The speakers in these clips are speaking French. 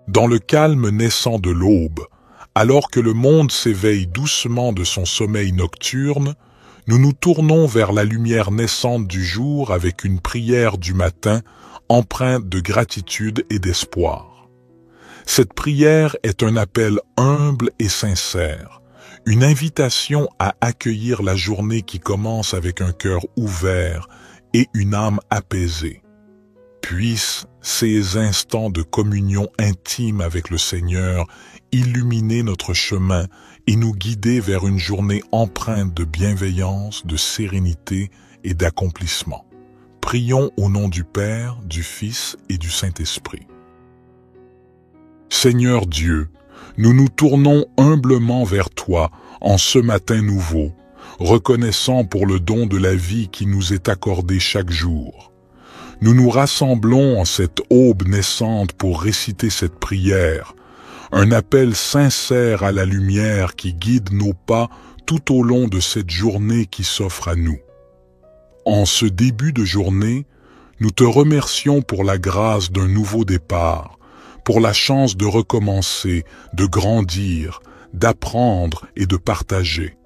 Dans le calme naissant de l'aube, alors que le monde s'éveille doucement de son sommeil nocturne, nous nous tournons vers la lumière naissante du jour avec une prière du matin empreinte de gratitude et d'espoir. Cette prière est un appel humble et sincère, une invitation à accueillir la journée qui commence avec un cœur ouvert et une âme apaisée. Puissent ces instants de communion intime avec le Seigneur illuminer notre chemin et nous guider vers une journée empreinte de bienveillance, de sérénité et d'accomplissement. Prions au nom du Père, du Fils et du Saint-Esprit. Seigneur Dieu, nous nous tournons humblement vers toi en ce matin nouveau, reconnaissant pour le don de la vie qui nous est accordé chaque jour. Nous nous rassemblons en cette aube naissante pour réciter cette prière, un appel sincère à la lumière qui guide nos pas tout au long de cette journée qui s'offre à nous. En ce début de journée, nous te remercions pour la grâce d'un nouveau départ, pour la chance de recommencer, de grandir, d'apprendre et de partager.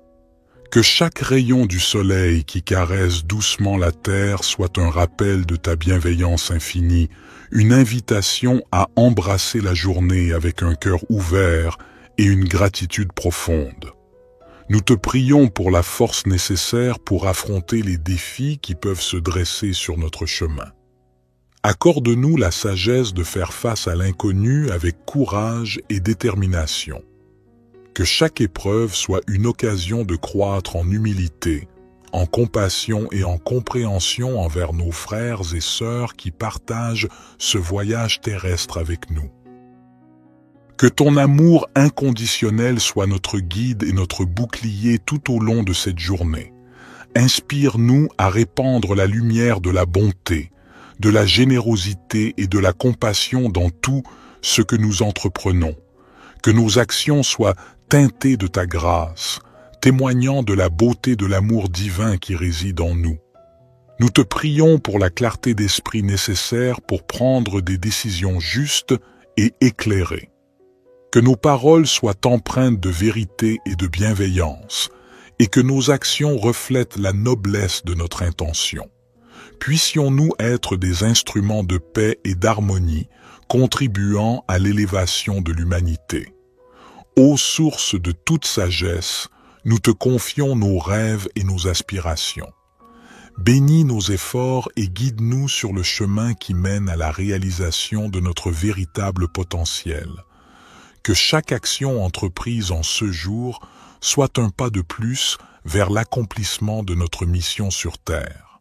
Que chaque rayon du soleil qui caresse doucement la terre soit un rappel de ta bienveillance infinie, une invitation à embrasser la journée avec un cœur ouvert et une gratitude profonde. Nous te prions pour la force nécessaire pour affronter les défis qui peuvent se dresser sur notre chemin. Accorde-nous la sagesse de faire face à l'inconnu avec courage et détermination. Que chaque épreuve soit une occasion de croître en humilité, en compassion et en compréhension envers nos frères et sœurs qui partagent ce voyage terrestre avec nous. Que ton amour inconditionnel soit notre guide et notre bouclier tout au long de cette journée. Inspire-nous à répandre la lumière de la bonté, de la générosité et de la compassion dans tout ce que nous entreprenons. Que nos actions soient teintées de ta grâce, témoignant de la beauté de l'amour divin qui réside en nous. Nous te prions pour la clarté d'esprit nécessaire pour prendre des décisions justes et éclairées. Que nos paroles soient empreintes de vérité et de bienveillance, et que nos actions reflètent la noblesse de notre intention. Puissions-nous être des instruments de paix et d'harmonie, contribuant à l'élévation de l'humanité. Ô source de toute sagesse, nous te confions nos rêves et nos aspirations. Bénis nos efforts et guide-nous sur le chemin qui mène à la réalisation de notre véritable potentiel. Que chaque action entreprise en ce jour soit un pas de plus vers l'accomplissement de notre mission sur Terre.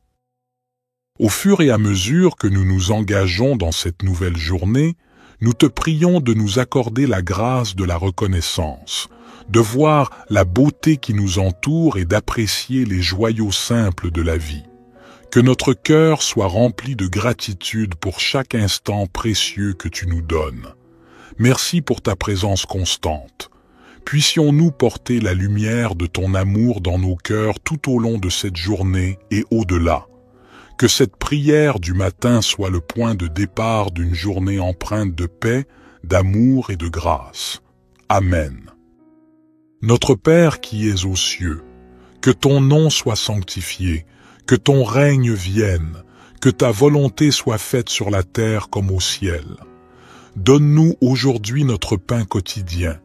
Au fur et à mesure que nous nous engageons dans cette nouvelle journée, nous te prions de nous accorder la grâce de la reconnaissance, de voir la beauté qui nous entoure et d'apprécier les joyaux simples de la vie. Que notre cœur soit rempli de gratitude pour chaque instant précieux que tu nous donnes. Merci pour ta présence constante. Puissions-nous porter la lumière de ton amour dans nos cœurs tout au long de cette journée et au-delà. Que cette prière du matin soit le point de départ d'une journée empreinte de paix, d'amour et de grâce. Amen. Notre Père qui es aux cieux, que ton nom soit sanctifié, que ton règne vienne, que ta volonté soit faite sur la terre comme au ciel. Donne-nous aujourd'hui notre pain quotidien.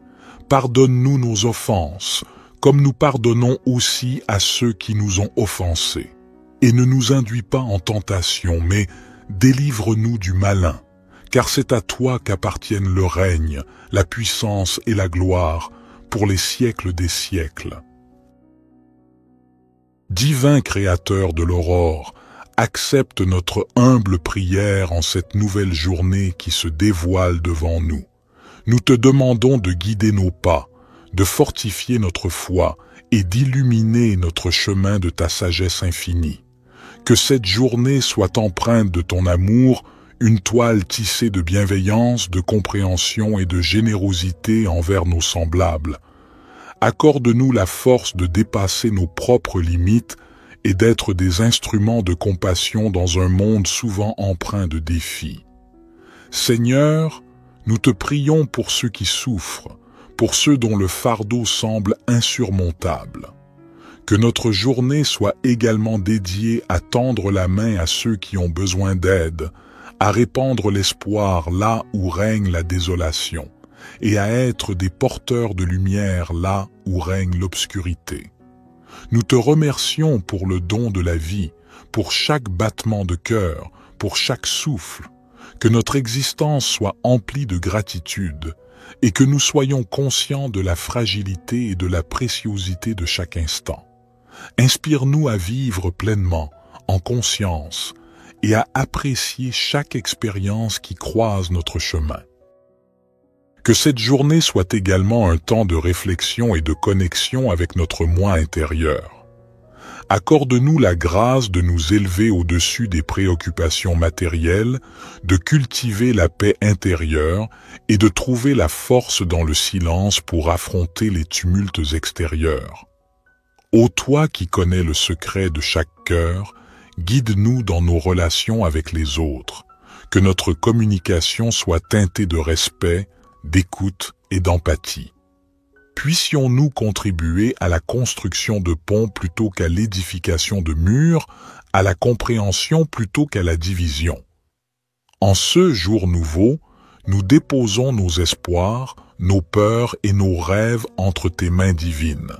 Pardonne-nous nos offenses, comme nous pardonnons aussi à ceux qui nous ont offensés. Et ne nous induis pas en tentation, mais délivre-nous du malin, car c'est à toi qu'appartiennent le règne, la puissance et la gloire, pour les siècles des siècles. Divin Créateur de l'aurore, accepte notre humble prière en cette nouvelle journée qui se dévoile devant nous. Nous te demandons de guider nos pas, de fortifier notre foi et d'illuminer notre chemin de ta sagesse infinie. Que cette journée soit empreinte de ton amour, une toile tissée de bienveillance, de compréhension et de générosité envers nos semblables. Accorde-nous la force de dépasser nos propres limites et d'être des instruments de compassion dans un monde souvent empreint de défis. Seigneur, Nous te prions pour ceux qui souffrent, pour ceux dont le fardeau semble insurmontable. Que notre journée soit également dédiée à tendre la main à ceux qui ont besoin d'aide, à répandre l'espoir là où règne la désolation, et à être des porteurs de lumière là où règne l'obscurité. Nous te remercions pour le don de la vie, pour chaque battement de cœur, pour chaque souffle, que notre existence soit emplie de gratitude et que nous soyons conscients de la fragilité et de la préciosité de chaque instant. Inspire-nous à vivre pleinement, en conscience, et à apprécier chaque expérience qui croise notre chemin. Que cette journée soit également un temps de réflexion et de connexion avec notre moi intérieur. Accorde-nous la grâce de nous élever au-dessus des préoccupations matérielles, de cultiver la paix intérieure et de trouver la force dans le silence pour affronter les tumultes extérieurs. Ô toi qui connais le secret de chaque cœur, guide-nous dans nos relations avec les autres, que notre communication soit teintée de respect, d'écoute et d'empathie. Puissions-nous contribuer à la construction de ponts plutôt qu'à l'édification de murs, à la compréhension plutôt qu'à la division. En ce jour nouveau, nous déposons nos espoirs, nos peurs et nos rêves entre tes mains divines.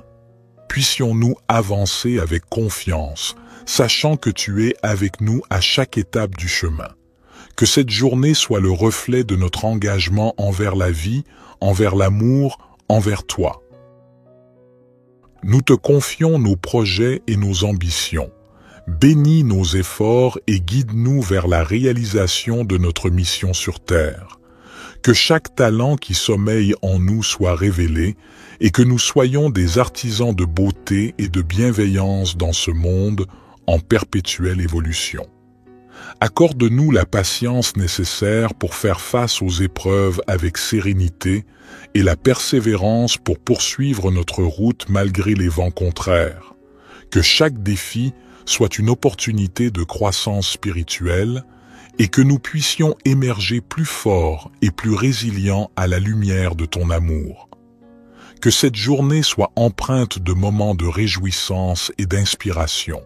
Puissions-nous avancer avec confiance, sachant que tu es avec nous à chaque étape du chemin. Que cette journée soit le reflet de notre engagement envers la vie, envers l'amour, envers toi. Nous te confions nos projets et nos ambitions. Bénis nos efforts et guide-nous vers la réalisation de notre mission sur terre. Que chaque talent qui sommeille en nous soit révélé et que nous soyons des artisans de beauté et de bienveillance dans ce monde en perpétuelle évolution. Accorde-nous la patience nécessaire pour faire face aux épreuves avec sérénité et la persévérance pour poursuivre notre route malgré les vents contraires. Que chaque défi soit une opportunité de croissance spirituelle et que nous puissions émerger plus forts et plus résilients à la lumière de ton amour. Que cette journée soit empreinte de moments de réjouissance et d'inspiration.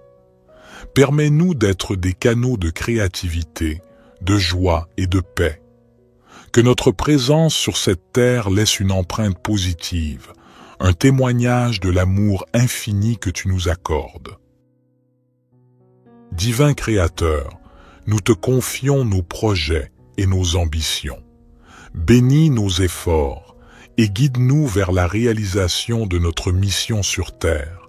Permets-nous d'être des canaux de créativité, de joie et de paix. Que notre présence sur cette terre laisse une empreinte positive, un témoignage de l'amour infini que tu nous accordes. Divin Créateur, nous te confions nos projets et nos ambitions. Bénis nos efforts et guide-nous vers la réalisation de notre mission sur terre.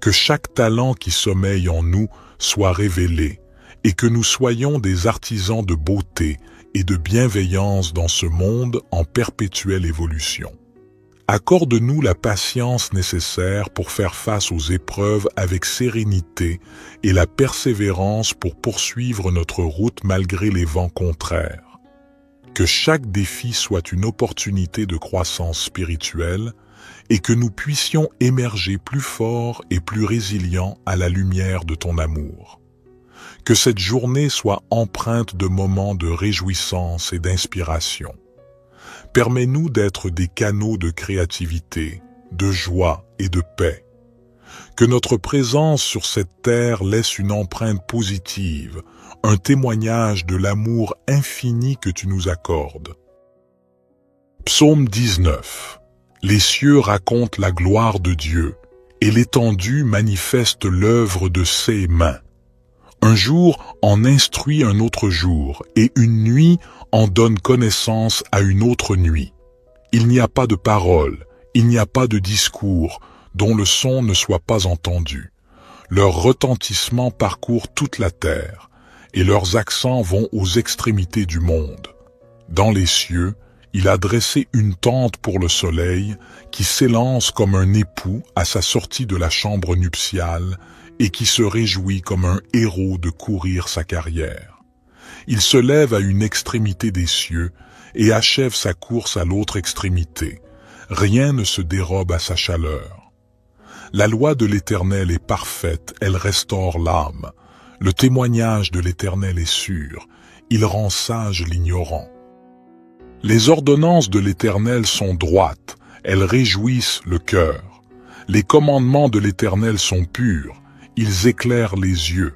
Que chaque talent qui sommeille en nous soit révélé et que nous soyons des artisans de beauté et de bienveillance dans ce monde en perpétuelle évolution. Accorde-nous la patience nécessaire pour faire face aux épreuves avec sérénité et la persévérance pour poursuivre notre route malgré les vents contraires. Que chaque défi soit une opportunité de croissance spirituelle et que nous puissions émerger plus forts et plus résilients à la lumière de ton amour. Que cette journée soit empreinte de moments de réjouissance et d'inspiration. Permets-nous d'être des canaux de créativité, de joie et de paix. Que notre présence sur cette terre laisse une empreinte positive, un témoignage de l'amour infini que tu nous accordes. Psaume 19. Les cieux racontent la gloire de Dieu, et l'étendue manifeste l'œuvre de ses mains. Un jour en instruit un autre jour, et une nuit en donne connaissance à une autre nuit. Il n'y a pas de parole, il n'y a pas de discours, dont le son ne soit pas entendu. Leur retentissement parcourt toute la terre, et leurs accents vont aux extrémités du monde. Dans les cieux, il a dressé une tente pour le soleil, qui s'élance comme un époux à sa sortie de la chambre nuptiale, et qui se réjouit comme un héros de courir sa carrière. Il se lève à une extrémité des cieux, et achève sa course à l'autre extrémité. Rien ne se dérobe à sa chaleur. La loi de l'Éternel est parfaite, elle restaure l'âme. Le témoignage de l'Éternel est sûr, il rend sage l'ignorant. Les ordonnances de l'Éternel sont droites, elles réjouissent le cœur. Les commandements de l'Éternel sont purs, ils éclairent les yeux.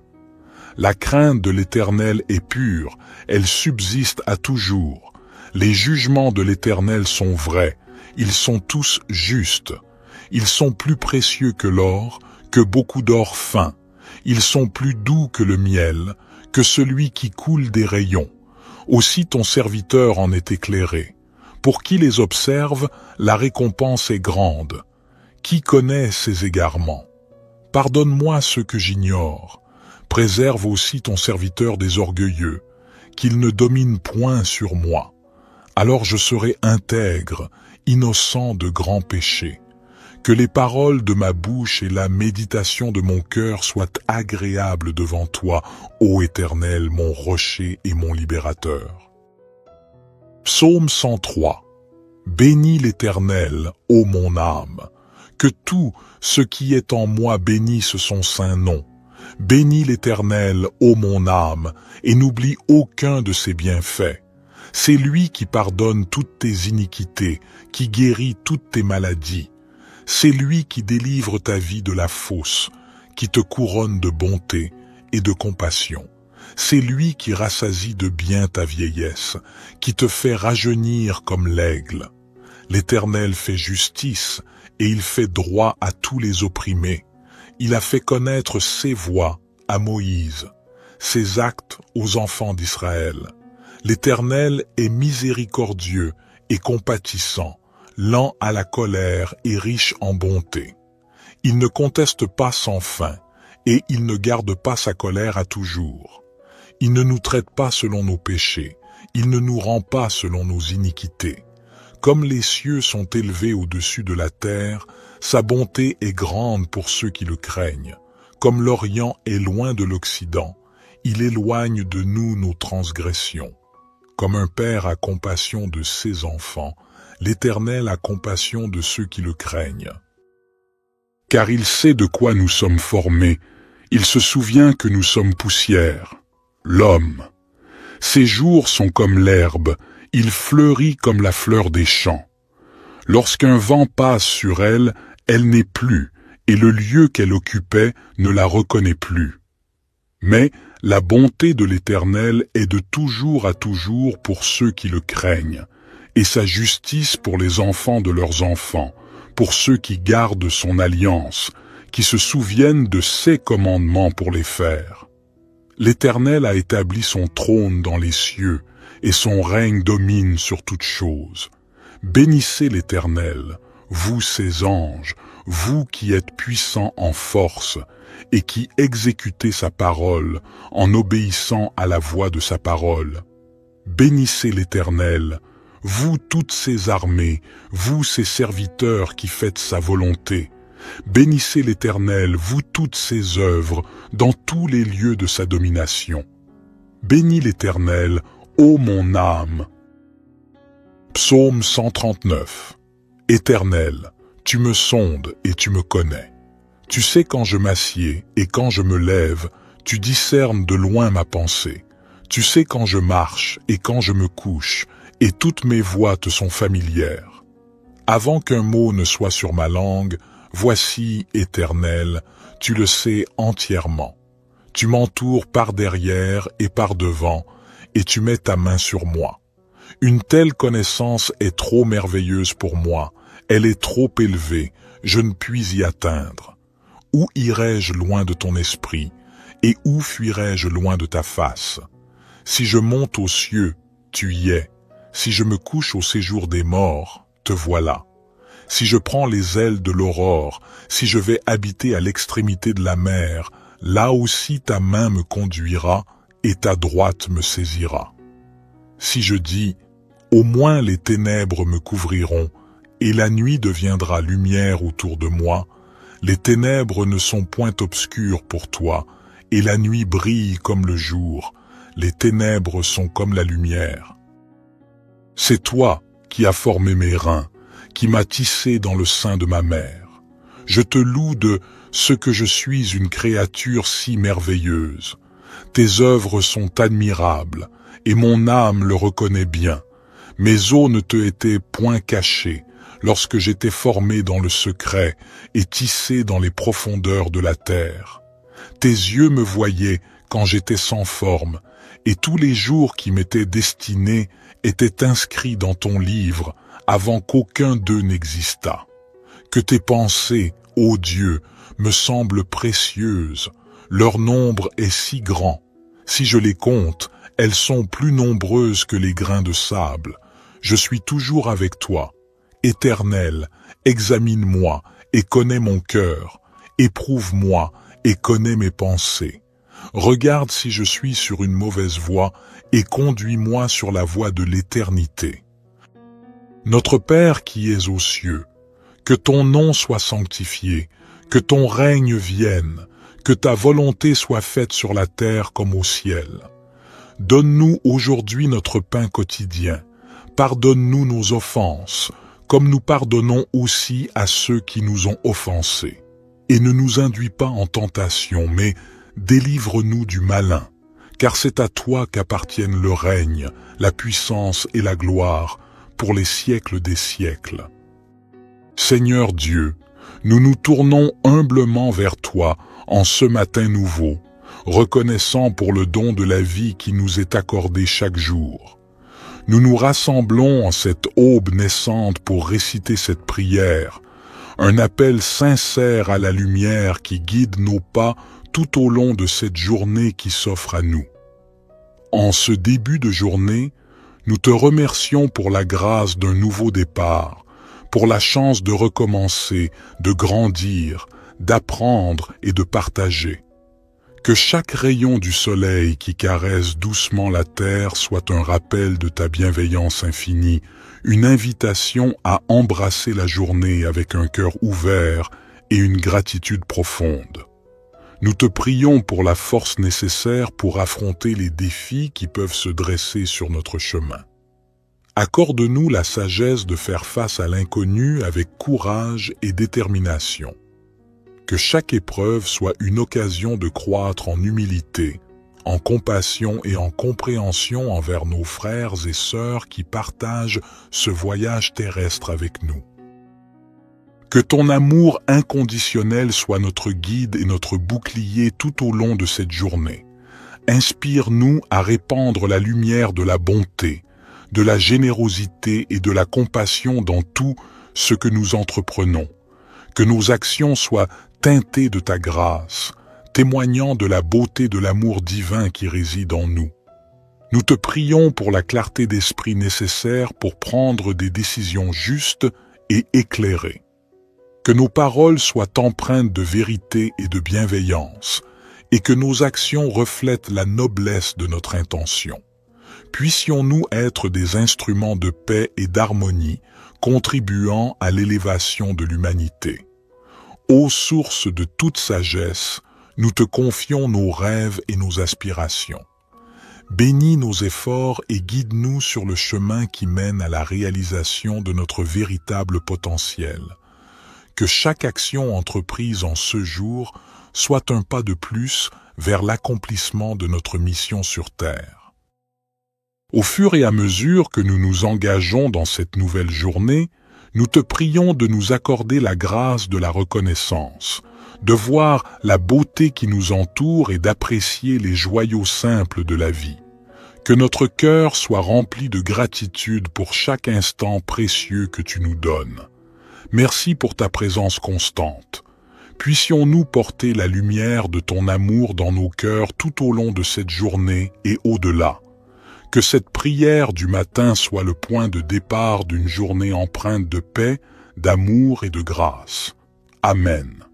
La crainte de l'Éternel est pure, elle subsiste à toujours. Les jugements de l'Éternel sont vrais, ils sont tous justes. Ils sont plus précieux que l'or, que beaucoup d'or fin. Ils sont plus doux que le miel, que celui qui coule des rayons. Aussi ton serviteur en est éclairé. Pour qui les observe, la récompense est grande. Qui connaît ses égarements? Pardonne-moi ce que j'ignore. Préserve aussi ton serviteur des orgueilleux, qu'il ne domine point sur moi. Alors je serai intègre, innocent de grands péchés. Que les paroles de ma bouche et la méditation de mon cœur soient agréables devant toi, ô Éternel, mon rocher et mon libérateur. Psaume 103. Bénis l'Éternel, ô mon âme. Que tout ce qui est en moi bénisse son saint nom. Bénis l'Éternel, ô mon âme, et n'oublie aucun de ses bienfaits. C'est lui qui pardonne toutes tes iniquités, qui guérit toutes tes maladies. C'est lui qui délivre ta vie de la fosse, qui te couronne de bonté et de compassion. C'est lui qui rassasie de bien ta vieillesse, qui te fait rajeunir comme l'aigle. L'Éternel fait justice et il fait droit à tous les opprimés. Il a fait connaître ses voies à Moïse, ses actes aux enfants d'Israël. L'Éternel est miséricordieux et compatissant, lent à la colère et riche en bonté. Il ne conteste pas sans fin, et il ne garde pas sa colère à toujours. Il ne nous traite pas selon nos péchés, il ne nous rend pas selon nos iniquités. Comme les cieux sont élevés au-dessus de la terre, sa bonté est grande pour ceux qui le craignent. Comme l'Orient est loin de l'Occident, il éloigne de nous nos transgressions. Comme un père a compassion de ses enfants, l'Éternel a compassion de ceux qui le craignent. Car il sait de quoi nous sommes formés, il se souvient que nous sommes poussière. L'homme, ses jours sont comme l'herbe, il fleurit comme la fleur des champs. Lorsqu'un vent passe sur elle, elle n'est plus, et le lieu qu'elle occupait ne la reconnaît plus. Mais la bonté de l'Éternel est de toujours à toujours pour ceux qui le craignent, et sa justice pour les enfants de leurs enfants, pour ceux qui gardent son alliance, qui se souviennent de ses commandements pour les faire. L'Éternel a établi son trône dans les cieux, et son règne domine sur toutes choses. Bénissez l'Éternel, vous ses anges, vous qui êtes puissants en force, et qui exécutez sa parole en obéissant à la voix de sa parole. Bénissez l'Éternel, vous toutes ses armées, vous ses serviteurs qui faites sa volonté. Bénissez l'Éternel, vous toutes ses œuvres, dans tous les lieux de sa domination. Bénis l'Éternel, ô mon âme. Psaume 139. Éternel, tu me sondes et tu me connais. Tu sais quand je m'assieds et quand je me lève, tu discernes de loin ma pensée. Tu sais quand je marche et quand je me couche, et toutes mes voies te sont familières. Avant qu'un mot ne soit sur ma langue, voici, Éternel, tu le sais entièrement. Tu m'entoures par derrière et par devant, et tu mets ta main sur moi. Une telle connaissance est trop merveilleuse pour moi, elle est trop élevée, je ne puis y atteindre. Où irai-je loin de ton esprit, et où fuirai-je loin de ta face? Si je monte aux cieux, tu y es. Si je me couche au séjour des morts, te voilà. Si je prends les ailes de l'aurore, si je vais habiter à l'extrémité de la mer, là aussi ta main me conduira et ta droite me saisira. Si je dis, au moins les ténèbres me couvriront, et la nuit deviendra lumière autour de moi, les ténèbres ne sont point obscures pour toi, et la nuit brille comme le jour, les ténèbres sont comme la lumière. C'est toi qui as formé mes reins, qui m'as tissé dans le sein de ma mère. Je te loue de ce que je suis une créature si merveilleuse. Tes œuvres sont admirables, et mon âme le reconnaît bien. Mes os ne te étaient point cachés lorsque j'étais formé dans le secret et tissé dans les profondeurs de la terre. Tes yeux me voyaient quand j'étais sans forme, et tous les jours qui m'étaient destinés étaient inscrits dans ton livre avant qu'aucun d'eux n'existât. Que tes pensées, ô Dieu, me semblent précieuses, leur nombre est si grand. Si je les compte, elles sont plus nombreuses que les grains de sable. Je suis toujours avec toi. Éternel, examine-moi et connais mon cœur. Éprouve-moi et connais mes pensées. Regarde si je suis sur une mauvaise voie et conduis-moi sur la voie de l'éternité. Notre Père qui es aux cieux, que ton nom soit sanctifié, que ton règne vienne, que ta volonté soit faite sur la terre comme au ciel. Donne-nous aujourd'hui notre pain quotidien. Pardonne-nous nos offenses, comme nous pardonnons aussi à ceux qui nous ont offensés. Et ne nous induis pas en tentation, mais délivre-nous du malin, car c'est à toi qu'appartiennent le règne, la puissance et la gloire, pour les siècles des siècles. Seigneur Dieu, nous nous tournons humblement vers toi en ce matin nouveau, reconnaissant pour le don de la vie qui nous est accordé chaque jour. Nous nous rassemblons en cette aube naissante pour réciter cette prière, un appel sincère à la lumière qui guide nos pas tout au long de cette journée qui s'offre à nous. En ce début de journée, nous te remercions pour la grâce d'un nouveau départ, pour la chance de recommencer, de grandir, d'apprendre et de partager. Que chaque rayon du soleil qui caresse doucement la terre soit un rappel de ta bienveillance infinie, une invitation à embrasser la journée avec un cœur ouvert et une gratitude profonde. Nous te prions pour la force nécessaire pour affronter les défis qui peuvent se dresser sur notre chemin. Accorde-nous la sagesse de faire face à l'inconnu avec courage et détermination. Que chaque épreuve soit une occasion de croître en humilité, en compassion et en compréhension envers nos frères et sœurs qui partagent ce voyage terrestre avec nous. Que ton amour inconditionnel soit notre guide et notre bouclier tout au long de cette journée. Inspire-nous à répandre la lumière de la bonté, de la générosité et de la compassion dans tout ce que nous entreprenons. Que nos actions soient teintées de ta grâce, témoignant de la beauté de l'amour divin qui réside en nous. Nous te prions pour la clarté d'esprit nécessaire pour prendre des décisions justes et éclairées. Que nos paroles soient empreintes de vérité et de bienveillance, et que nos actions reflètent la noblesse de notre intention. Puissions-nous être des instruments de paix et d'harmonie, contribuant à l'élévation de l'humanité. Ô source de toute sagesse, nous te confions nos rêves et nos aspirations. Bénis nos efforts et guide-nous sur le chemin qui mène à la réalisation de notre véritable potentiel. Que chaque action entreprise en ce jour soit un pas de plus vers l'accomplissement de notre mission sur Terre. Au fur et à mesure que nous nous engageons dans cette nouvelle journée, nous te prions de nous accorder la grâce de la reconnaissance, de voir la beauté qui nous entoure et d'apprécier les joyaux simples de la vie. Que notre cœur soit rempli de gratitude pour chaque instant précieux que tu nous donnes. Merci pour ta présence constante. Puissions-nous porter la lumière de ton amour dans nos cœurs tout au long de cette journée et au-delà. Que cette prière du matin soit le point de départ d'une journée empreinte de paix, d'amour et de grâce. Amen.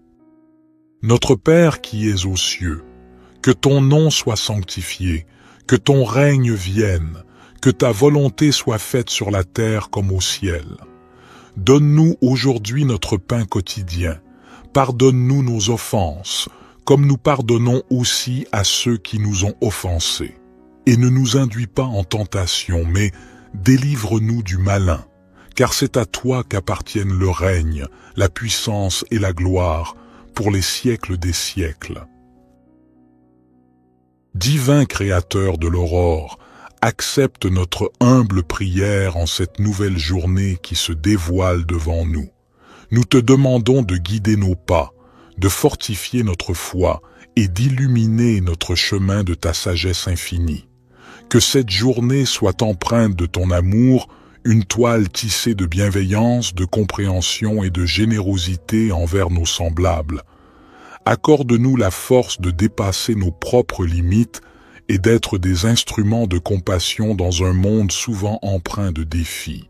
Notre Père qui es aux cieux, que ton nom soit sanctifié, que ton règne vienne, que ta volonté soit faite sur la terre comme au ciel. Donne-nous aujourd'hui notre pain quotidien. Pardonne-nous nos offenses, comme nous pardonnons aussi à ceux qui nous ont offensés. Et ne nous induis pas en tentation, mais délivre-nous du malin, car c'est à toi qu'appartiennent le règne, la puissance et la gloire, pour les siècles des siècles. Divin Créateur de l'aurore, accepte notre humble prière en cette nouvelle journée qui se dévoile devant nous. Nous te demandons de guider nos pas, de fortifier notre foi et d'illuminer notre chemin de ta sagesse infinie. Que cette journée soit empreinte de ton amour, une toile tissée de bienveillance, de compréhension et de générosité envers nos semblables. Accorde-nous la force de dépasser nos propres limites et d'être des instruments de compassion dans un monde souvent empreint de défis.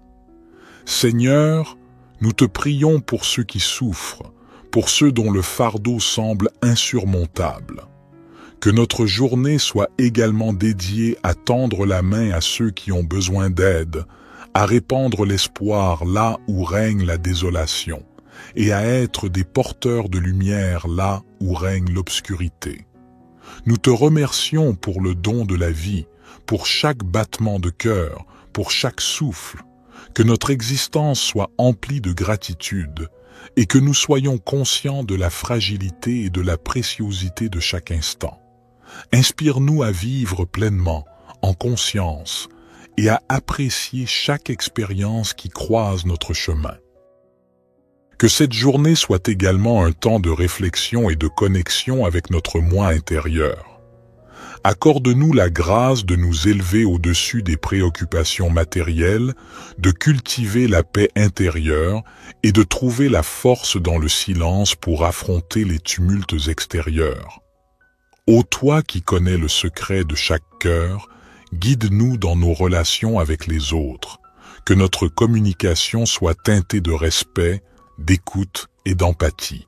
Seigneur, nous te prions pour ceux qui souffrent, pour ceux dont le fardeau semble insurmontable. Que notre journée soit également dédiée à tendre la main à ceux qui ont besoin d'aide, à répandre l'espoir là où règne la désolation, et à être des porteurs de lumière là où règne l'obscurité. Nous te remercions pour le don de la vie, pour chaque battement de cœur, pour chaque souffle. Que notre existence soit emplie de gratitude et que nous soyons conscients de la fragilité et de la préciosité de chaque instant. Inspire-nous à vivre pleinement, en conscience, et à apprécier chaque expérience qui croise notre chemin. Que cette journée soit également un temps de réflexion et de connexion avec notre moi intérieur. Accorde-nous la grâce de nous élever au-dessus des préoccupations matérielles, de cultiver la paix intérieure et de trouver la force dans le silence pour affronter les tumultes extérieurs. Ô toi qui connais le secret de chaque cœur, guide-nous dans nos relations avec les autres, que notre communication soit teintée de respect, d'écoute et d'empathie.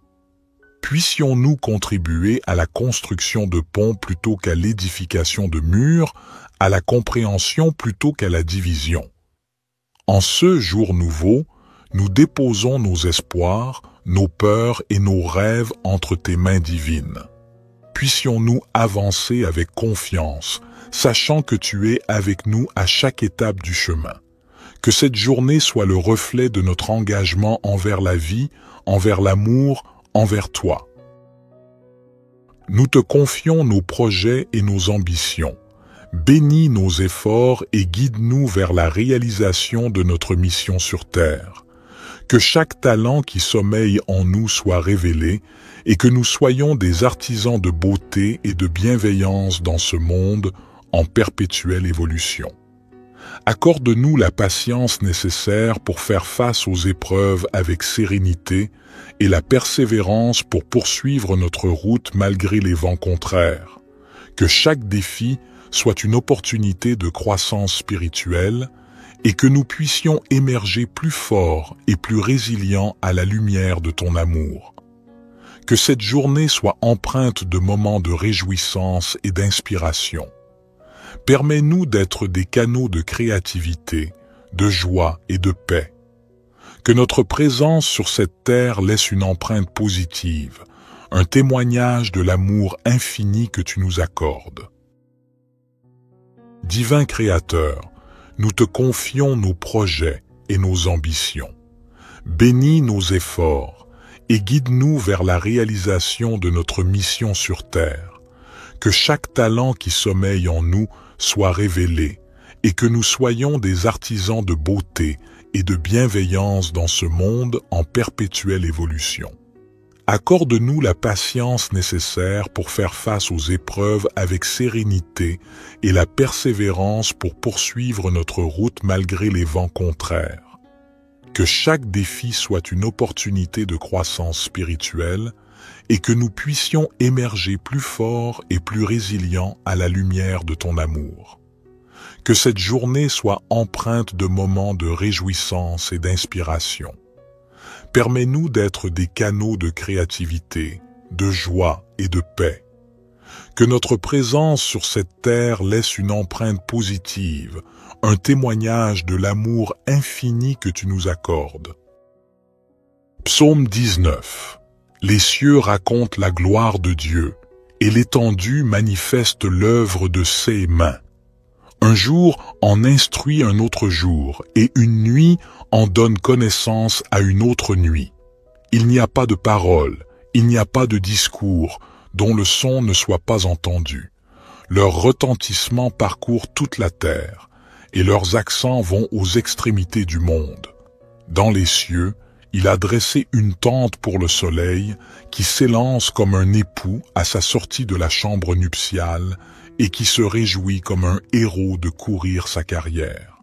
Puissions-nous contribuer à la construction de ponts plutôt qu'à l'édification de murs, à la compréhension plutôt qu'à la division. En ce jour nouveau, nous déposons nos espoirs, nos peurs et nos rêves entre tes mains divines. Puissions-nous avancer avec confiance, sachant que tu es avec nous à chaque étape du chemin. Que cette journée soit le reflet de notre engagement envers la vie, envers l'amour, envers toi. Nous te confions nos projets et nos ambitions. Bénis nos efforts et guide-nous vers la réalisation de notre mission sur terre. Que chaque talent qui sommeille en nous soit révélé et que nous soyons des artisans de beauté et de bienveillance dans ce monde en perpétuelle évolution. Accorde-nous la patience nécessaire pour faire face aux épreuves avec sérénité et la persévérance pour poursuivre notre route malgré les vents contraires. Que chaque défi soit une opportunité de croissance spirituelle et que nous puissions émerger plus forts et plus résilients à la lumière de ton amour. Que cette journée soit empreinte de moments de réjouissance et d'inspiration. Permets-nous d'être des canaux de créativité, de joie et de paix. Que notre présence sur cette terre laisse une empreinte positive, un témoignage de l'amour infini que tu nous accordes. Divin Créateur, nous te confions nos projets et nos ambitions. Bénis nos efforts et guide-nous vers la réalisation de notre mission sur terre. Que chaque talent qui sommeille en nous soit révélé et que nous soyons des artisans de beauté et de bienveillance dans ce monde en perpétuelle évolution. Accorde-nous la patience nécessaire pour faire face aux épreuves avec sérénité et la persévérance pour poursuivre notre route malgré les vents contraires. Que chaque défi soit une opportunité de croissance spirituelle et que nous puissions émerger plus forts et plus résilients à la lumière de ton amour. Que cette journée soit empreinte de moments de réjouissance et d'inspiration. Permets-nous d'être des canaux de créativité, de joie et de paix. Que notre présence sur cette terre laisse une empreinte positive, un témoignage de l'amour infini que tu nous accordes. Psaume 19. Les cieux racontent la gloire de Dieu, et l'étendue manifeste l'œuvre de ses mains. Un jour en instruit un autre jour, et une nuit en donne connaissance à une autre nuit. Il n'y a pas de parole, il n'y a pas de discours, dont le son ne soit pas entendu. Leur retentissement parcourt toute la terre, et leurs accents vont aux extrémités du monde. Dans les cieux, il a dressé une tente pour le soleil, qui s'élance comme un époux à sa sortie de la chambre nuptiale, et qui se réjouit comme un héros de courir sa carrière.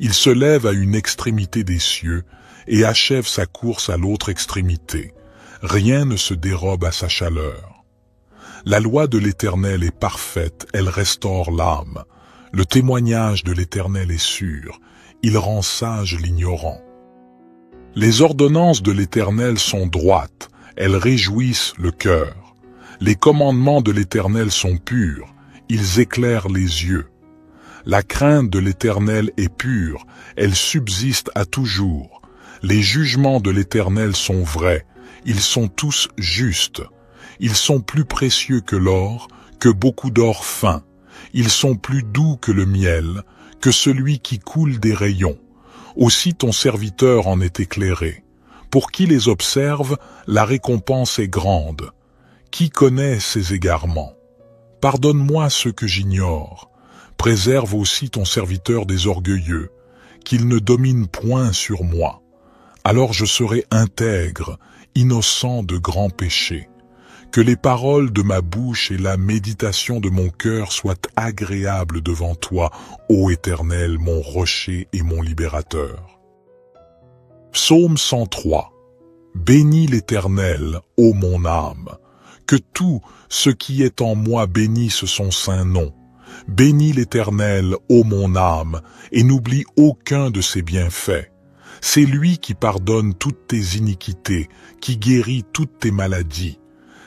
Il se lève à une extrémité des cieux, et achève sa course à l'autre extrémité. Rien ne se dérobe à sa chaleur. La loi de l'Éternel est parfaite, elle restaure l'âme. Le témoignage de l'Éternel est sûr, il rend sage l'ignorant. Les ordonnances de l'Éternel sont droites, elles réjouissent le cœur. Les commandements de l'Éternel sont purs, ils éclairent les yeux. La crainte de l'Éternel est pure, elle subsiste à toujours. Les jugements de l'Éternel sont vrais, ils sont tous justes. Ils sont plus précieux que l'or, que beaucoup d'or fin. Ils sont plus doux que le miel, que celui qui coule des rayons. Aussi ton serviteur en est éclairé. Pour qui les observe, la récompense est grande. Qui connaît ses égarements? Pardonne-moi ce que j'ignore. Préserve aussi ton serviteur des orgueilleux, qu'il ne domine point sur moi. Alors je serai intègre, innocent de grands péchés. Que les paroles de ma bouche et la méditation de mon cœur soient agréables devant toi, ô Éternel, mon rocher et mon libérateur. Psaume 103. Bénis l'Éternel, ô mon âme. Que tout ce qui est en moi bénisse son saint nom. Bénis l'Éternel, ô mon âme, et n'oublie aucun de ses bienfaits. C'est lui qui pardonne toutes tes iniquités, qui guérit toutes tes maladies.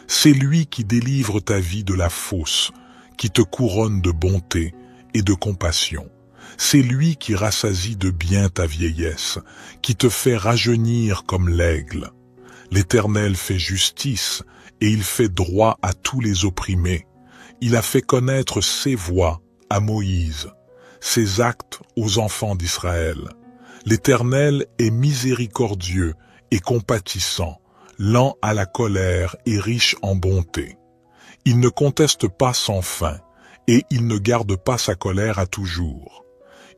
C'est lui qui délivre ta vie de la fosse, qui te couronne de bonté et de compassion. C'est lui qui rassasie de bien ta vieillesse, qui te fait rajeunir comme l'aigle. L'Éternel fait justice et il fait droit à tous les opprimés. Il a fait connaître ses voies à Moïse, ses actes aux enfants d'Israël. L'Éternel est miséricordieux et compatissant, lent à la colère et riche en bonté. Il ne conteste pas sans fin, et il ne garde pas sa colère à toujours.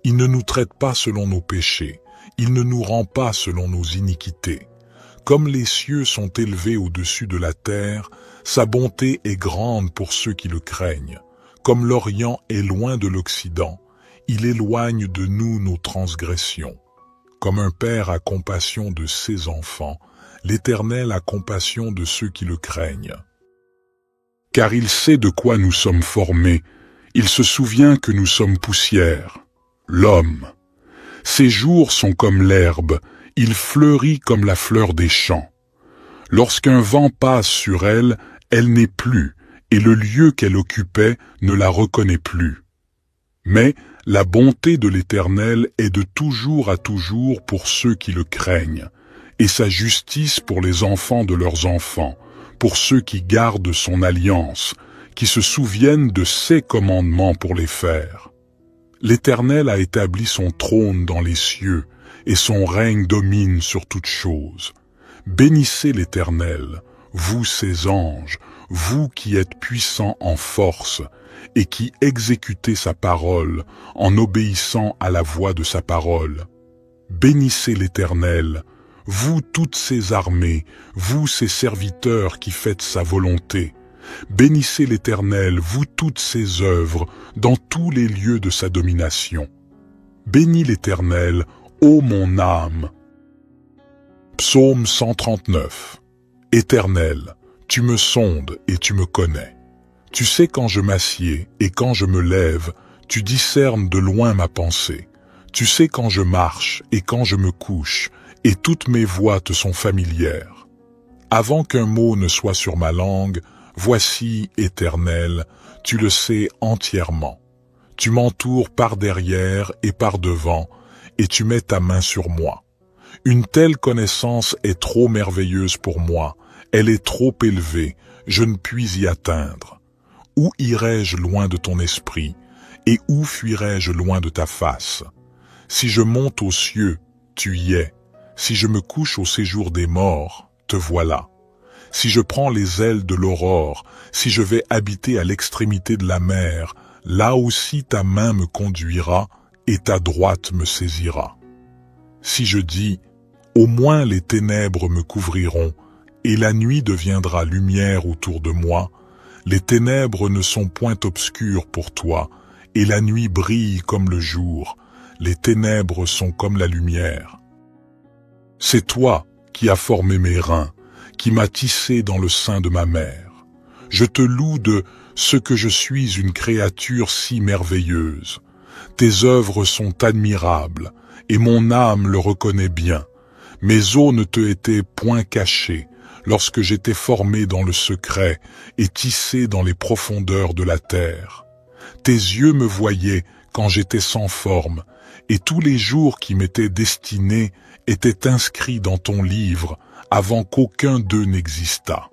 Il ne nous traite pas selon nos péchés, il ne nous rend pas selon nos iniquités. Comme les cieux sont élevés au-dessus de la terre, sa bonté est grande pour ceux qui le craignent. Comme l'Orient est loin de l'Occident, il éloigne de nous nos transgressions. Comme un père a compassion de ses enfants, l'Éternel a compassion de ceux qui le craignent. Car il sait de quoi nous sommes formés, il se souvient que nous sommes poussière. L'homme, ses jours sont comme l'herbe, il fleurit comme la fleur des champs. Lorsqu'un vent passe sur elle, elle n'est plus, et le lieu qu'elle occupait ne la reconnaît plus. Mais la bonté de l'Éternel est de toujours à toujours pour ceux qui le craignent, et sa justice pour les enfants de leurs enfants, pour ceux qui gardent son alliance, qui se souviennent de ses commandements pour les faire. L'Éternel a établi son trône dans les cieux, et son règne domine sur toutes choses. Bénissez l'Éternel, vous ses anges, vous qui êtes puissants en force, et qui exécutez sa parole en obéissant à la voix de sa parole. Bénissez l'Éternel, vous toutes ses armées, vous ses serviteurs qui faites sa volonté. Bénissez l'Éternel, vous toutes ses œuvres, dans tous les lieux de sa domination. Bénis l'Éternel, ô mon âme. Psaume 139. Éternel, tu me sondes et tu me connais. Tu sais quand je m'assieds et quand je me lève, tu discernes de loin ma pensée. Tu sais quand je marche et quand je me couche, et toutes mes voies te sont familières. Avant qu'un mot ne soit sur ma langue, voici, Éternel, tu le sais entièrement. Tu m'entoures par derrière et par devant, et tu mets ta main sur moi. Une telle connaissance est trop merveilleuse pour moi, elle est trop élevée, je ne puis y atteindre. Où irai-je loin de ton esprit, et où fuirai-je loin de ta face? Si je monte aux cieux, tu y es. Si je me couche au séjour des morts, te voilà. si je prends les ailes de l'aurore, si je vais habiter à l'extrémité de la mer, là aussi ta main me conduira et ta droite me saisira. Si je dis, au moins les ténèbres me couvriront, et la nuit deviendra lumière autour de moi, les ténèbres ne sont point obscures pour toi, et la nuit brille comme le jour, les ténèbres sont comme la lumière. C'est toi qui as formé mes reins, qui m'as tissé dans le sein de ma mère. Je te loue de ce que je suis une créature si merveilleuse. Tes œuvres sont admirables, et mon âme le reconnaît bien. Mes os ne te étaient point cachés, lorsque j'étais formé dans le secret et tissé dans les profondeurs de la terre. Tes yeux me voyaient quand j'étais sans forme, et tous les jours qui m'étaient destinés étaient inscrits dans ton livre avant qu'aucun d'eux n'existât.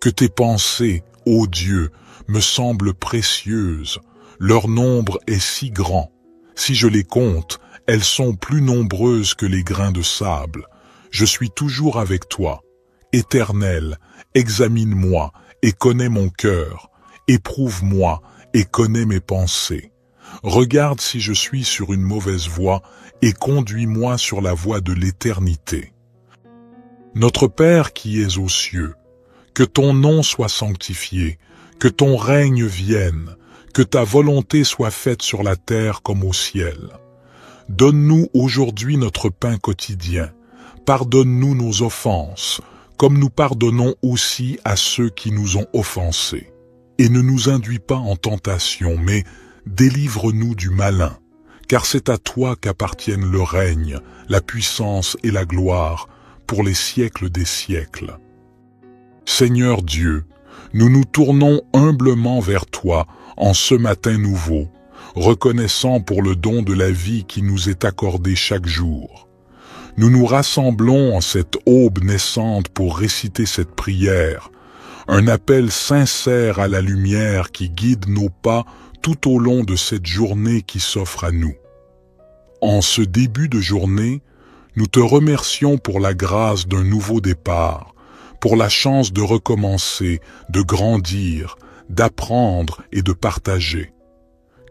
Que tes pensées, ô Dieu, me semblent précieuses, leur nombre est si grand. Si je les compte, elles sont plus nombreuses que les grains de sable. Je suis toujours avec toi. Éternel, examine-moi et connais mon cœur. Éprouve-moi et connais mes pensées. Regarde si je suis sur une mauvaise voie et conduis-moi sur la voie de l'éternité. Notre Père qui es aux cieux, que ton nom soit sanctifié, que ton règne vienne, que ta volonté soit faite sur la terre comme au ciel. Donne-nous aujourd'hui notre pain quotidien. Pardonne-nous nos offenses, comme nous pardonnons aussi à ceux qui nous ont offensés. Et ne nous induis pas en tentation, mais délivre-nous du malin, car c'est à toi qu'appartiennent le règne, la puissance et la gloire, pour les siècles des siècles. Seigneur Dieu, nous nous tournons humblement vers toi en ce matin nouveau, reconnaissant pour le don de la vie qui nous est accordé chaque jour. Nous nous rassemblons en cette aube naissante pour réciter cette prière, un appel sincère à la lumière qui guide nos pas tout au long de cette journée qui s'offre à nous. En ce début de journée, nous te remercions pour la grâce d'un nouveau départ, pour la chance de recommencer, de grandir, d'apprendre et de partager.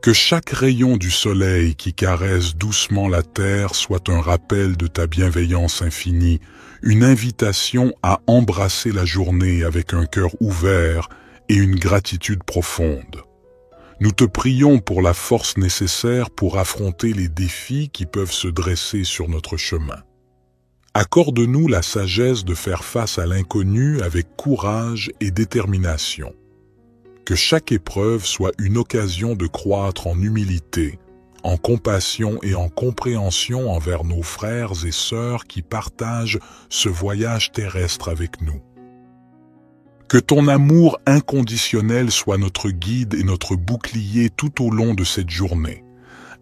Que chaque rayon du soleil qui caresse doucement la terre soit un rappel de ta bienveillance infinie, une invitation à embrasser la journée avec un cœur ouvert et une gratitude profonde. Nous te prions pour la force nécessaire pour affronter les défis qui peuvent se dresser sur notre chemin. Accorde-nous la sagesse de faire face à l'inconnu avec courage et détermination. Que chaque épreuve soit une occasion de croître en humilité, en compassion et en compréhension envers nos frères et sœurs qui partagent ce voyage terrestre avec nous. Que ton amour inconditionnel soit notre guide et notre bouclier tout au long de cette journée.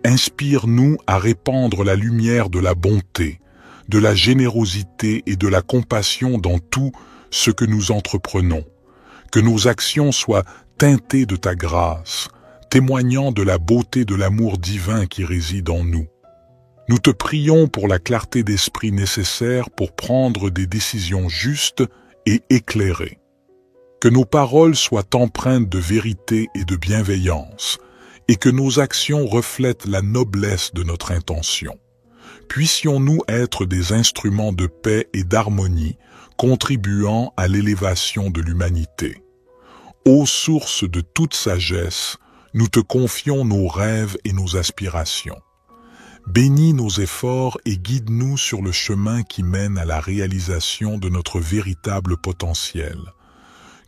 Inspire-nous à répandre la lumière de la bonté, de la générosité et de la compassion dans tout ce que nous entreprenons. Que nos actions soient teintées de ta grâce, témoignant de la beauté de l'amour divin qui réside en nous. Nous te prions pour la clarté d'esprit nécessaire pour prendre des décisions justes et éclairées. Que nos paroles soient empreintes de vérité et de bienveillance, et que nos actions reflètent la noblesse de notre intention. Puissions-nous être des instruments de paix et d'harmonie, contribuant à l'élévation de l'humanité. Ô source de toute sagesse, nous te confions nos rêves et nos aspirations. Bénis nos efforts et guide-nous sur le chemin qui mène à la réalisation de notre véritable potentiel.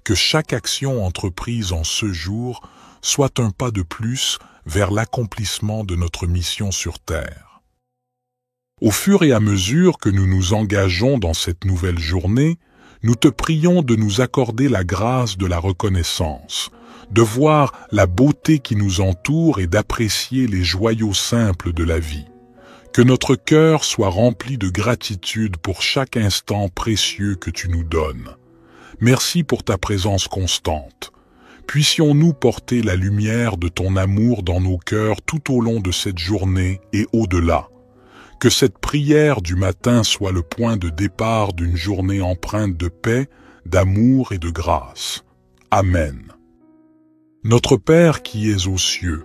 Que chaque action entreprise en ce jour soit un pas de plus vers l'accomplissement de notre mission sur Terre. Au fur et à mesure que nous nous engageons dans cette nouvelle journée, nous te prions de nous accorder la grâce de la reconnaissance, de voir la beauté qui nous entoure et d'apprécier les joyaux simples de la vie. Que notre cœur soit rempli de gratitude pour chaque instant précieux que tu nous donnes. Merci pour ta présence constante. Puissions-nous porter la lumière de ton amour dans nos cœurs tout au long de cette journée et au-delà. Que cette prière du matin soit le point de départ d'une journée empreinte de paix, d'amour et de grâce. Amen. Notre Père qui es aux cieux,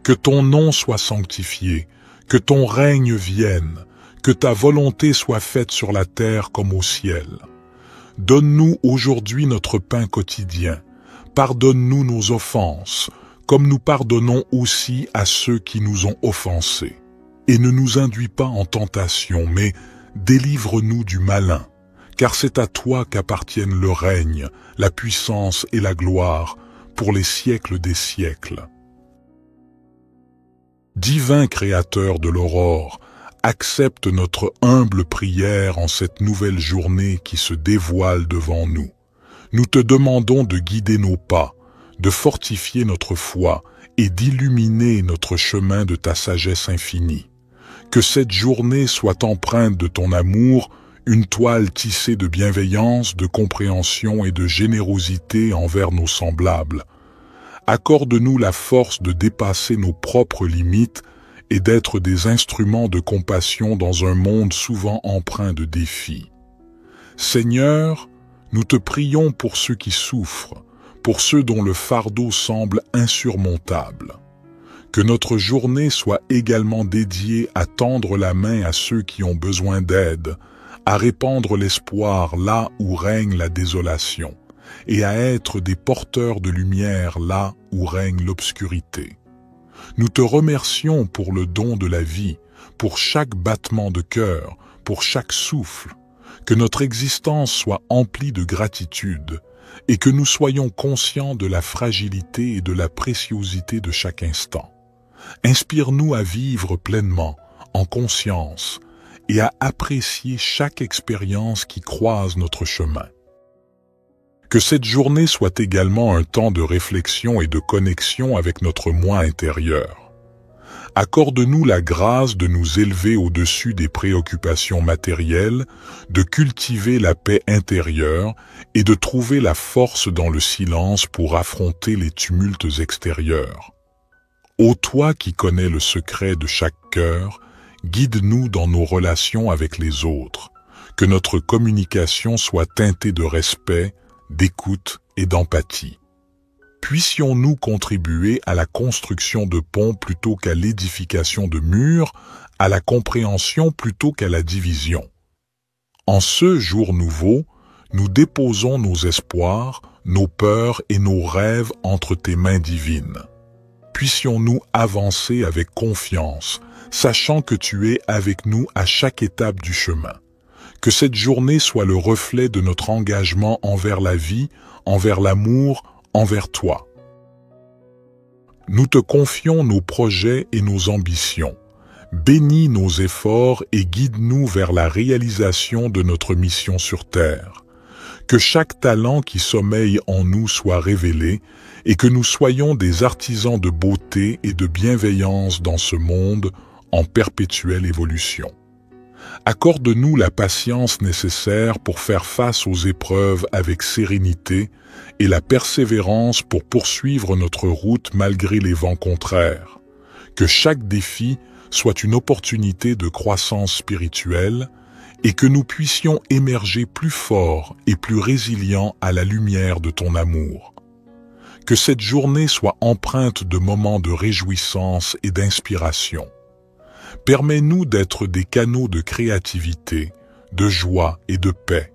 que ton nom soit sanctifié, que ton règne vienne, que ta volonté soit faite sur la terre comme au ciel. Donne-nous aujourd'hui notre pain quotidien. Pardonne-nous nos offenses, comme nous pardonnons aussi à ceux qui nous ont offensés. Et ne nous induis pas en tentation, mais délivre-nous du malin, car c'est à toi qu'appartiennent le règne, la puissance et la gloire, pour les siècles des siècles. Divin Créateur de l'aurore, accepte notre humble prière en cette nouvelle journée qui se dévoile devant nous. Nous te demandons de guider nos pas, de fortifier notre foi et d'illuminer notre chemin de ta sagesse infinie. Que cette journée soit empreinte de ton amour, une toile tissée de bienveillance, de compréhension et de générosité envers nos semblables. Accorde-nous la force de dépasser nos propres limites et d'être des instruments de compassion dans un monde souvent empreint de défis. Seigneur, nous te prions pour ceux qui souffrent, pour ceux dont le fardeau semble insurmontable. Que notre journée soit également dédiée à tendre la main à ceux qui ont besoin d'aide, à répandre l'espoir là où règne la désolation, et à être des porteurs de lumière là où règne l'obscurité. Nous te remercions pour le don de la vie, pour chaque battement de cœur, pour chaque souffle. Que notre existence soit emplie de gratitude et que nous soyons conscients de la fragilité et de la préciosité de chaque instant. Inspire-nous à vivre pleinement, en conscience, et à apprécier chaque expérience qui croise notre chemin. Que cette journée soit également un temps de réflexion et de connexion avec notre moi intérieur. Accorde-nous la grâce de nous élever au-dessus des préoccupations matérielles, de cultiver la paix intérieure et de trouver la force dans le silence pour affronter les tumultes extérieurs. Ô toi qui connais le secret de chaque cœur, guide-nous dans nos relations avec les autres, que notre communication soit teintée de respect, d'écoute et d'empathie. Puissions-nous contribuer à la construction de ponts plutôt qu'à l'édification de murs, à la compréhension plutôt qu'à la division. En ce jour nouveau, nous déposons nos espoirs, nos peurs et nos rêves entre tes mains divines. Puissions-nous avancer avec confiance, sachant que tu es avec nous à chaque étape du chemin. Que cette journée soit le reflet de notre engagement envers la vie, envers l'amour, envers toi. Nous te confions nos projets et nos ambitions. Bénis nos efforts et guide-nous vers la réalisation de notre mission sur terre. Que chaque talent qui sommeille en nous soit révélé et que nous soyons des artisans de beauté et de bienveillance dans ce monde en perpétuelle évolution. Accorde-nous la patience nécessaire pour faire face aux épreuves avec sérénité et la persévérance pour poursuivre notre route malgré les vents contraires. Que chaque défi soit une opportunité de croissance spirituelle et que nous puissions émerger plus forts et plus résilients à la lumière de ton amour. Que cette journée soit empreinte de moments de réjouissance et d'inspiration. Permets-nous d'être des canaux de créativité, de joie et de paix.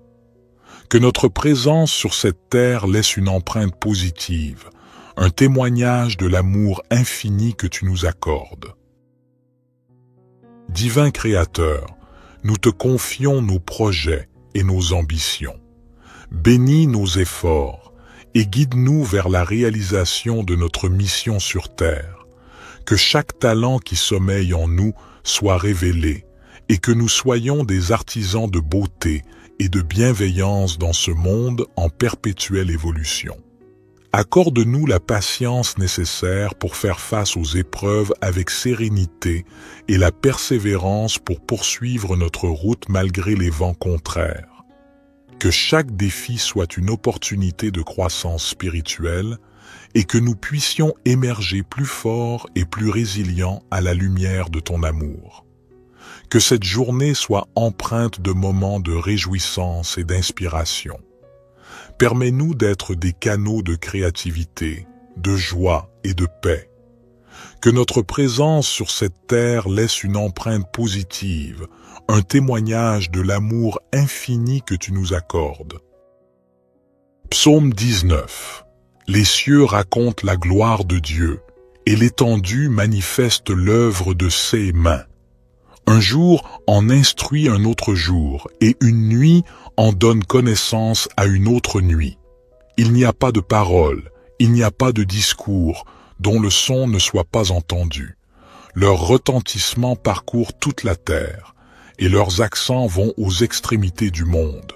Que notre présence sur cette terre laisse une empreinte positive, un témoignage de l'amour infini que tu nous accordes. Divin Créateur, nous te confions nos projets et nos ambitions. Bénis nos efforts et guide-nous vers la réalisation de notre mission sur terre. Que chaque talent qui sommeille en nous soit révélé et que nous soyons des artisans de beauté et de bienveillance dans ce monde en perpétuelle évolution. Accorde-nous la patience nécessaire pour faire face aux épreuves avec sérénité et la persévérance pour poursuivre notre route malgré les vents contraires. Que chaque défi soit une opportunité de croissance spirituelle et que nous puissions émerger plus forts et plus résilients à la lumière de ton amour. Que cette journée soit empreinte de moments de réjouissance et d'inspiration. Permets-nous d'être des canaux de créativité, de joie et de paix. Que notre présence sur cette terre laisse une empreinte positive, un témoignage de l'amour infini que tu nous accordes. Psaume 19. Les cieux racontent la gloire de Dieu, et l'étendue manifeste l'œuvre de ses mains. Un jour en instruit un autre jour, et une nuit en donne connaissance à une autre nuit. Il n'y a pas de parole, il n'y a pas de discours, dont le son ne soit pas entendu. Leur retentissement parcourt toute la terre, et leurs accents vont aux extrémités du monde.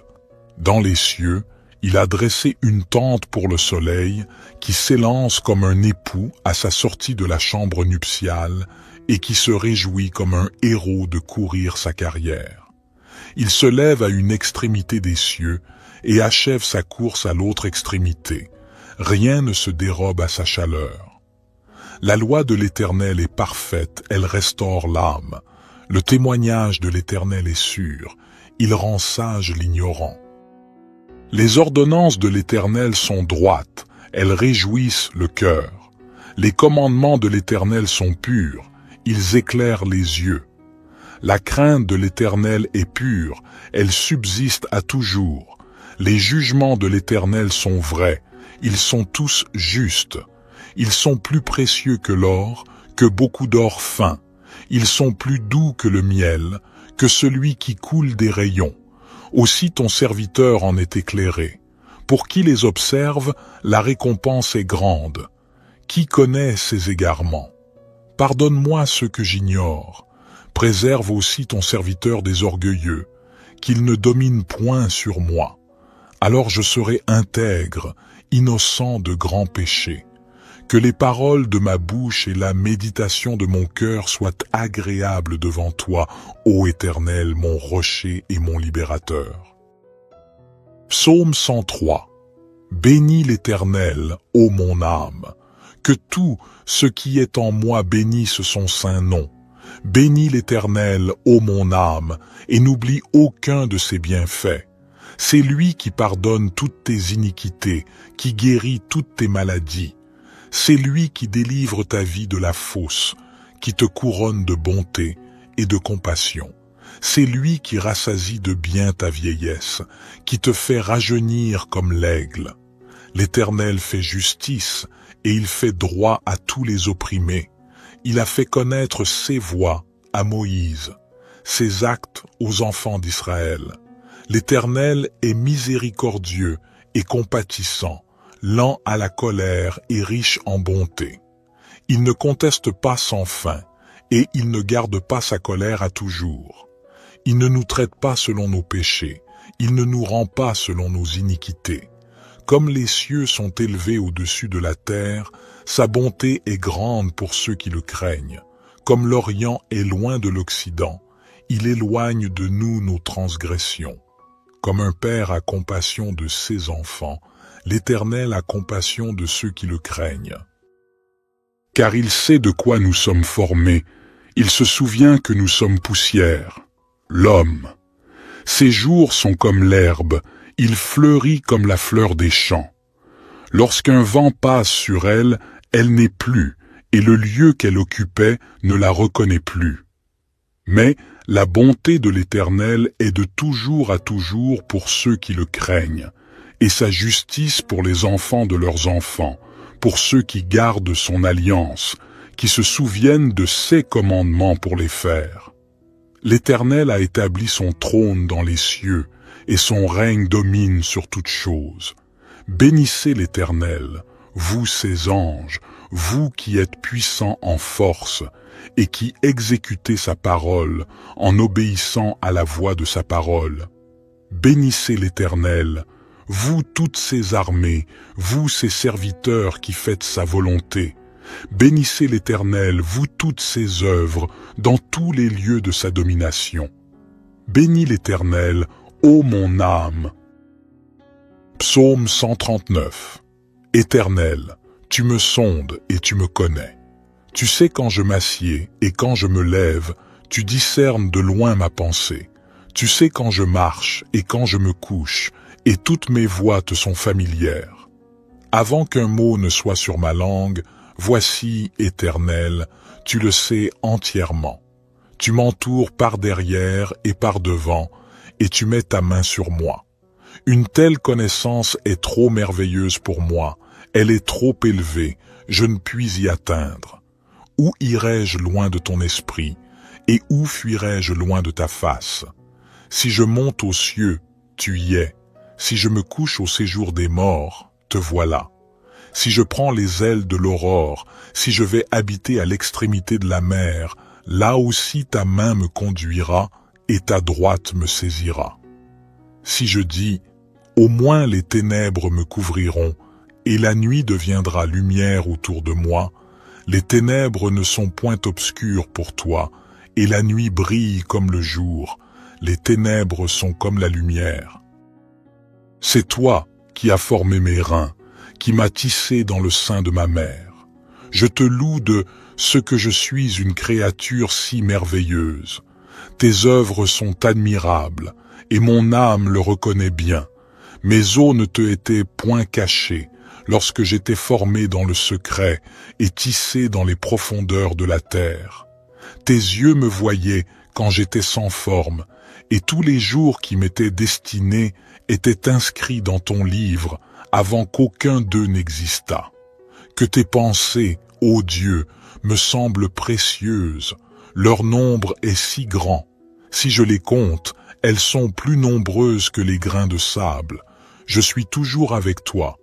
Dans les cieux, il a dressé une tente pour le soleil, qui s'élance comme un époux à sa sortie de la chambre nuptiale, et qui se réjouit comme un héros de courir sa carrière. Il se lève à une extrémité des cieux, et achève sa course à l'autre extrémité. Rien ne se dérobe à sa chaleur. La loi de l'Éternel est parfaite, elle restaure l'âme. Le témoignage de l'Éternel est sûr, il rend sage l'ignorant. Les ordonnances de l'Éternel sont droites, elles réjouissent le cœur. Les commandements de l'Éternel sont purs, ils éclairent les yeux. La crainte de l'Éternel est pure, elle subsiste à toujours. Les jugements de l'Éternel sont vrais, ils sont tous justes. Ils sont plus précieux que l'or, que beaucoup d'or fin. Ils sont plus doux que le miel, que celui qui coule des rayons. Aussi ton serviteur en est éclairé. Pour qui les observe, la récompense est grande. Qui connaît ses égarements? Pardonne-moi ce que j'ignore. Préserve aussi ton serviteur des orgueilleux, qu'il ne domine point sur moi. Alors je serai intègre, innocent de grands péchés. Que les paroles de ma bouche et la méditation de mon cœur soient agréables devant toi, ô Éternel, mon rocher et mon libérateur. Psaume 103. Bénis l'Éternel, ô mon âme. Que tout ce qui est en moi bénisse son saint nom. Bénis l'Éternel, ô mon âme, et n'oublie aucun de ses bienfaits. C'est lui qui pardonne toutes tes iniquités, qui guérit toutes tes maladies. C'est lui qui délivre ta vie de la fosse, qui te couronne de bonté et de compassion. C'est lui qui rassasie de bien ta vieillesse, qui te fait rajeunir comme l'aigle. L'Éternel fait justice, et il fait droit à tous les opprimés. Il a fait connaître ses voies à Moïse, ses actes aux enfants d'Israël. L'Éternel est miséricordieux et compatissant, lent à la colère et riche en bonté. Il ne conteste pas sans fin, et il ne garde pas sa colère à toujours. Il ne nous traite pas selon nos péchés, il ne nous rend pas selon nos iniquités. Comme les cieux sont élevés au-dessus de la terre, sa bonté est grande pour ceux qui le craignent. Comme l'Orient est loin de l'Occident, il éloigne de nous nos transgressions. Comme un père a compassion de ses enfants, l'Éternel a compassion de ceux qui le craignent. Car il sait de quoi nous sommes formés, il se souvient que nous sommes poussière. L'homme, ses jours sont comme l'herbe, il fleurit comme la fleur des champs. Lorsqu'un vent passe sur elle, elle n'est plus, et le lieu qu'elle occupait ne la reconnaît plus. Mais la bonté de l'Éternel est de toujours à toujours pour ceux qui le craignent, et sa justice pour les enfants de leurs enfants, pour ceux qui gardent son alliance, qui se souviennent de ses commandements pour les faire. L'Éternel a établi son trône dans les cieux, et son règne domine sur toutes choses. Bénissez l'Éternel, vous ses anges, vous qui êtes puissants en force, et qui exécutez sa parole en obéissant à la voix de sa parole. Bénissez l'Éternel, vous toutes ses armées, vous ses serviteurs qui faites sa volonté. Bénissez l'Éternel, vous toutes ses œuvres, dans tous les lieux de sa domination. Bénis l'Éternel, ô mon âme. Psaume 139. Éternel, tu me sondes et tu me connais. Tu sais quand je m'assieds et quand je me lève, tu discernes de loin ma pensée. Tu sais quand je marche et quand je me couche, et toutes mes voies te sont familières. Avant qu'un mot ne soit sur ma langue, voici, Éternel, tu le sais entièrement. Tu m'entoures par derrière et par devant, et tu mets ta main sur moi. Une telle connaissance est trop merveilleuse pour moi, elle est trop élevée, je ne puis y atteindre. Où irai-je loin de ton esprit, et où fuirai-je loin de ta face? Si je monte aux cieux, tu y es. Si je me couche au séjour des morts, te voilà. Si je prends les ailes de l'aurore, si je vais habiter à l'extrémité de la mer, là aussi ta main me conduira et ta droite me saisira. Si je dis, au moins les ténèbres me couvriront, et la nuit deviendra lumière autour de moi, les ténèbres ne sont point obscures pour toi, et la nuit brille comme le jour, les ténèbres sont comme la lumière. C'est toi qui as formé mes reins, qui m'as tissé dans le sein de ma mère. Je te loue de ce que je suis une créature si merveilleuse. Tes œuvres sont admirables, et mon âme le reconnaît bien. Mes os ne te étaient point cachés, lorsque j'étais formé dans le secret et tissé dans les profondeurs de la terre. Tes yeux me voyaient quand j'étais sans forme, et tous les jours qui m'étaient destinés étaient inscrits dans ton livre avant qu'aucun d'eux n'existât. Que tes pensées, ô Dieu, me semblent précieuses, leur nombre est si grand. Si je les compte, elles sont plus nombreuses que les grains de sable. Je suis toujours avec toi.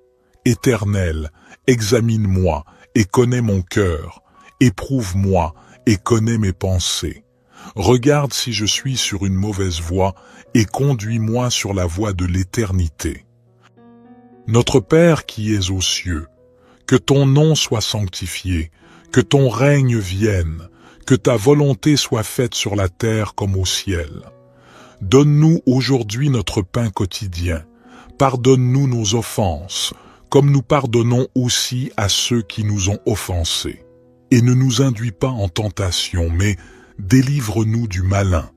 Éternel, examine-moi et connais mon cœur. Éprouve-moi et connais mes pensées. Regarde si je suis sur une mauvaise voie et conduis-moi sur la voie de l'éternité. Notre Père qui es aux cieux, que ton nom soit sanctifié, que ton règne vienne, que ta volonté soit faite sur la terre comme au ciel. Donne-nous aujourd'hui notre pain quotidien. Pardonne-nous nos offenses, comme nous pardonnons aussi à ceux qui nous ont offensés. Et ne nous induis pas en tentation, mais délivre-nous du malin,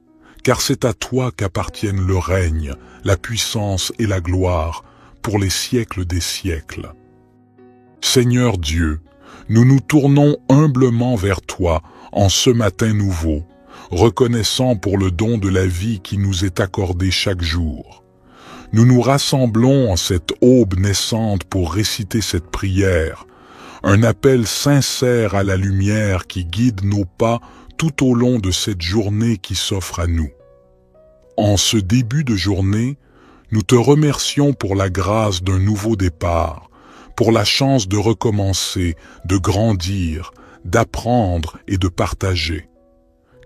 car c'est à toi qu'appartiennent le règne, la puissance et la gloire, pour les siècles des siècles. Seigneur Dieu, nous nous tournons humblement vers toi en ce matin nouveau, reconnaissant pour le don de la vie qui nous est accordé chaque jour. Nous nous rassemblons en cette aube naissante pour réciter cette prière, un appel sincère à la lumière qui guide nos pas tout au long de cette journée qui s'offre à nous. En ce début de journée, nous te remercions pour la grâce d'un nouveau départ, pour la chance de recommencer, de grandir, d'apprendre et de partager.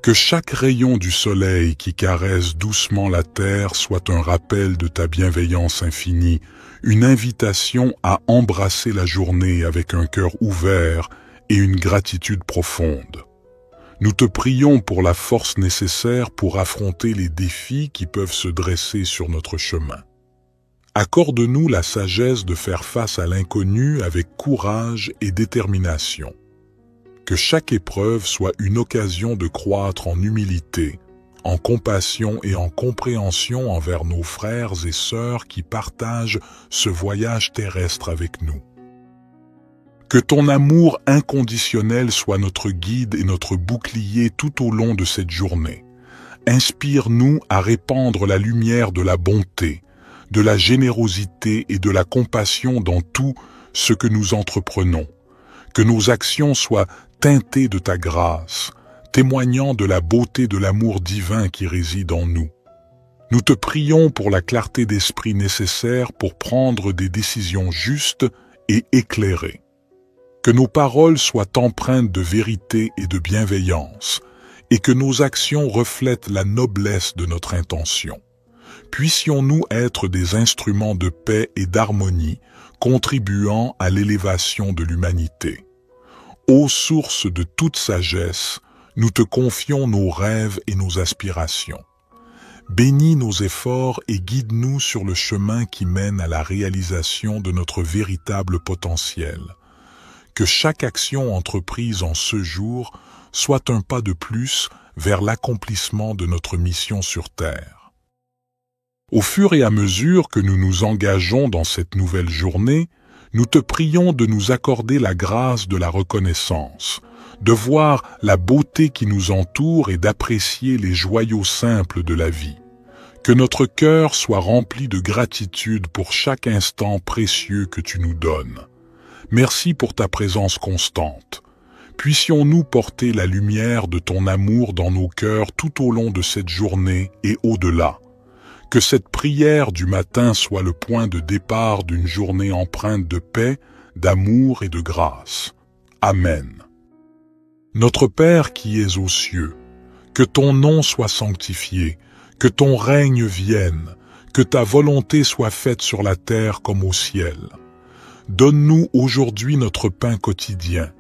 Que chaque rayon du soleil qui caresse doucement la terre soit un rappel de ta bienveillance infinie, une invitation à embrasser la journée avec un cœur ouvert et une gratitude profonde. Nous te prions pour la force nécessaire pour affronter les défis qui peuvent se dresser sur notre chemin. Accorde-nous la sagesse de faire face à l'inconnu avec courage et détermination. Que chaque épreuve soit une occasion de croître en humilité, en compassion et en compréhension envers nos frères et sœurs qui partagent ce voyage terrestre avec nous. Que ton amour inconditionnel soit notre guide et notre bouclier tout au long de cette journée. Inspire-nous à répandre la lumière de la bonté, de la générosité et de la compassion dans tout ce que nous entreprenons. Que nos actions soient teintées de ta grâce, témoignant de la beauté de l'amour divin qui réside en nous. Nous te prions pour la clarté d'esprit nécessaire pour prendre des décisions justes et éclairées. Que nos paroles soient empreintes de vérité et de bienveillance, et que nos actions reflètent la noblesse de notre intention. Puissions-nous être des instruments de paix et d'harmonie, contribuant à l'élévation de l'humanité. Ô source de toute sagesse, nous te confions nos rêves et nos aspirations. Bénis nos efforts et guide-nous sur le chemin qui mène à la réalisation de notre véritable potentiel. Que chaque action entreprise en ce jour soit un pas de plus vers l'accomplissement de notre mission sur Terre. Au fur et à mesure que nous nous engageons dans cette nouvelle journée, nous te prions de nous accorder la grâce de la reconnaissance, de voir la beauté qui nous entoure et d'apprécier les joyaux simples de la vie. Que notre cœur soit rempli de gratitude pour chaque instant précieux que tu nous donnes. Merci pour ta présence constante. Puissions-nous porter la lumière de ton amour dans nos cœurs tout au long de cette journée et au-delà. Que cette prière du matin soit le point de départ d'une journée empreinte de paix, d'amour et de grâce. Amen. Notre Père qui es aux cieux, que ton nom soit sanctifié, que ton règne vienne, que ta volonté soit faite sur la terre comme au ciel. Donne-nous aujourd'hui notre pain quotidien.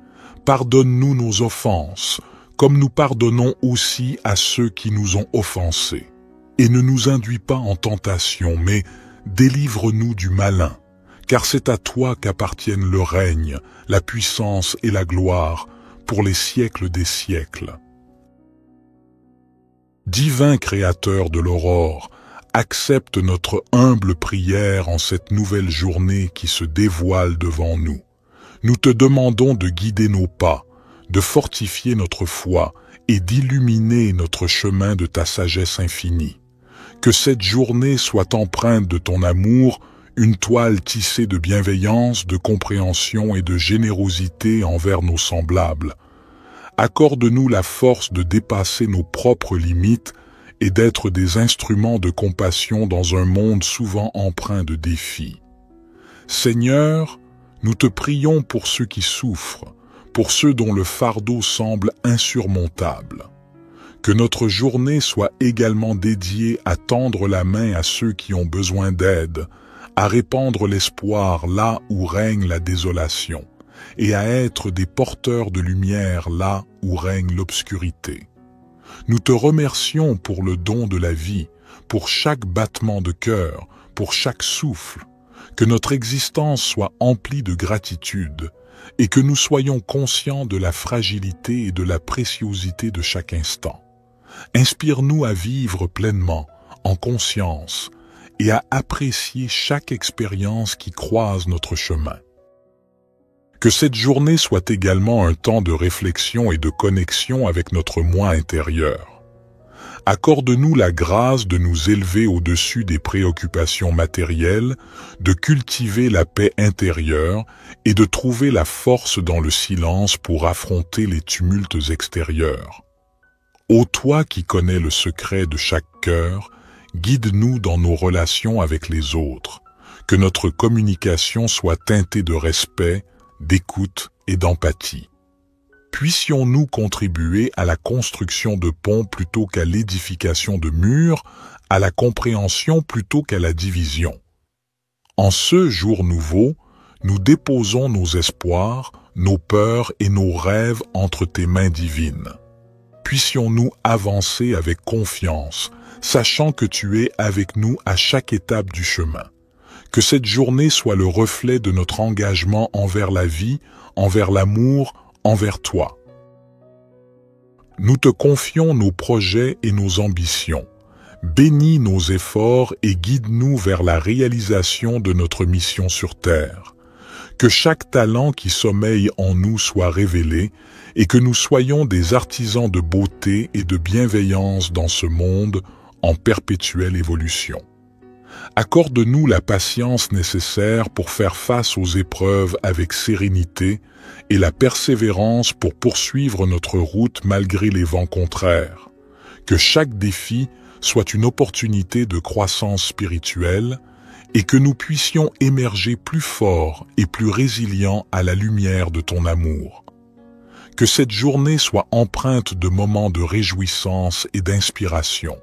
Pardonne-nous nos offenses, comme nous pardonnons aussi à ceux qui nous ont offensés. Et ne nous induis pas en tentation, mais délivre-nous du malin, car c'est à toi qu'appartiennent le règne, la puissance et la gloire, pour les siècles des siècles. Divin Créateur de l'aurore, accepte notre humble prière en cette nouvelle journée qui se dévoile devant nous. Nous te demandons de guider nos pas, de fortifier notre foi et d'illuminer notre chemin de ta sagesse infinie. Que cette journée soit empreinte de ton amour, une toile tissée de bienveillance, de compréhension et de générosité envers nos semblables. Accorde-nous la force de dépasser nos propres limites et d'être des instruments de compassion dans un monde souvent empreint de défis. Seigneur, nous te prions pour ceux qui souffrent, pour ceux dont le fardeau semble insurmontable. Que notre journée soit également dédiée à tendre la main à ceux qui ont besoin d'aide, à répandre l'espoir là où règne la désolation, et à être des porteurs de lumière là où règne l'obscurité. Nous te remercions pour le don de la vie, pour chaque battement de cœur, pour chaque souffle, que notre existence soit emplie de gratitude, et que nous soyons conscients de la fragilité et de la préciosité de chaque instant. Inspire-nous à vivre pleinement, en conscience, et à apprécier chaque expérience qui croise notre chemin. Que cette journée soit également un temps de réflexion et de connexion avec notre moi intérieur. Accorde-nous la grâce de nous élever au-dessus des préoccupations matérielles, de cultiver la paix intérieure et de trouver la force dans le silence pour affronter les tumultes extérieurs. Ô toi qui connais le secret de chaque cœur, guide-nous dans nos relations avec les autres, que notre communication soit teintée de respect, d'écoute et d'empathie. Puissions-nous contribuer à la construction de ponts plutôt qu'à l'édification de murs, à la compréhension plutôt qu'à la division. En ce jour nouveau, nous déposons nos espoirs, nos peurs et nos rêves entre tes mains divines. Puissions-nous avancer avec confiance, sachant que tu es avec nous à chaque étape du chemin. Que cette journée soit le reflet de notre engagement envers la vie, envers l'amour, envers toi. Nous te confions nos projets et nos ambitions. Bénis nos efforts et guide-nous vers la réalisation de notre mission sur terre. Que chaque talent qui sommeille en nous soit révélé et que nous soyons des artisans de beauté et de bienveillance dans ce monde en perpétuelle évolution. Accorde-nous la patience nécessaire pour faire face aux épreuves avec sérénité et la persévérance pour poursuivre notre route malgré les vents contraires. Que chaque défi soit une opportunité de croissance spirituelle et que nous puissions émerger plus forts et plus résilients à la lumière de ton amour. Que cette journée soit empreinte de moments de réjouissance et d'inspiration.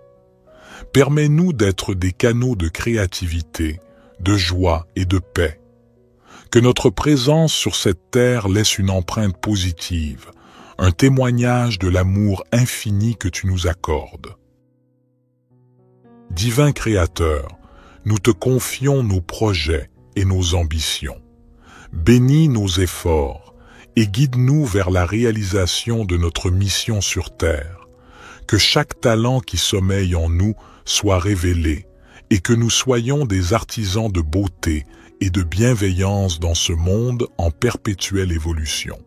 Permets-nous d'être des canaux de créativité, de joie et de paix. Que notre présence sur cette terre laisse une empreinte positive, un témoignage de l'amour infini que tu nous accordes. Divin Créateur, nous te confions nos projets et nos ambitions. Bénis nos efforts et guide-nous vers la réalisation de notre mission sur terre. Que chaque talent qui sommeille en nous soit révélé et que nous soyons des artisans de beauté et de bienveillance dans ce monde en perpétuelle évolution.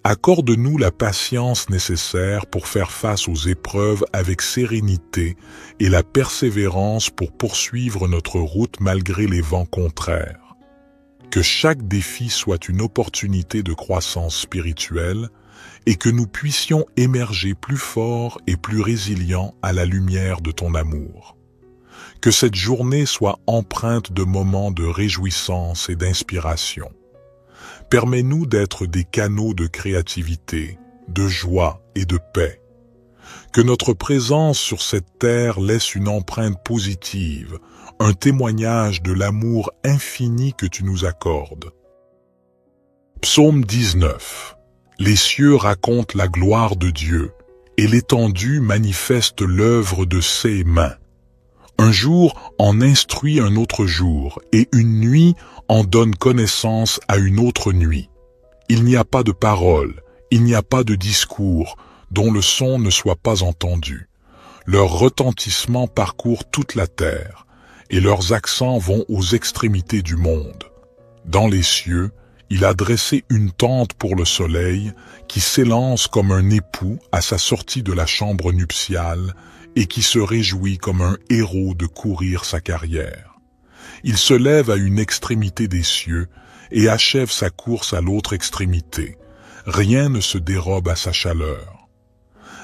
Accorde-nous la patience nécessaire pour faire face aux épreuves avec sérénité et la persévérance pour poursuivre notre route malgré les vents contraires. Que chaque défi soit une opportunité de croissance spirituelle et que nous puissions émerger plus forts et plus résilients à la lumière de ton amour. Que cette journée soit empreinte de moments de réjouissance et d'inspiration. Permets-nous d'être des canaux de créativité, de joie et de paix. Que notre présence sur cette terre laisse une empreinte positive, un témoignage de l'amour infini que tu nous accordes. Psaume 19. Les cieux racontent la gloire de Dieu, et l'étendue manifeste l'œuvre de ses mains. Un jour en instruit un autre jour, et une nuit en donne connaissance à une autre nuit. Il n'y a pas de parole, il n'y a pas de discours, dont le son ne soit pas entendu. Leur retentissement parcourt toute la terre, et leurs accents vont aux extrémités du monde. Dans les cieux, il a dressé une tente pour le soleil, qui s'élance comme un époux à sa sortie de la chambre nuptiale, et qui se réjouit comme un héros de courir sa carrière. Il se lève à une extrémité des cieux et achève sa course à l'autre extrémité. Rien ne se dérobe à sa chaleur.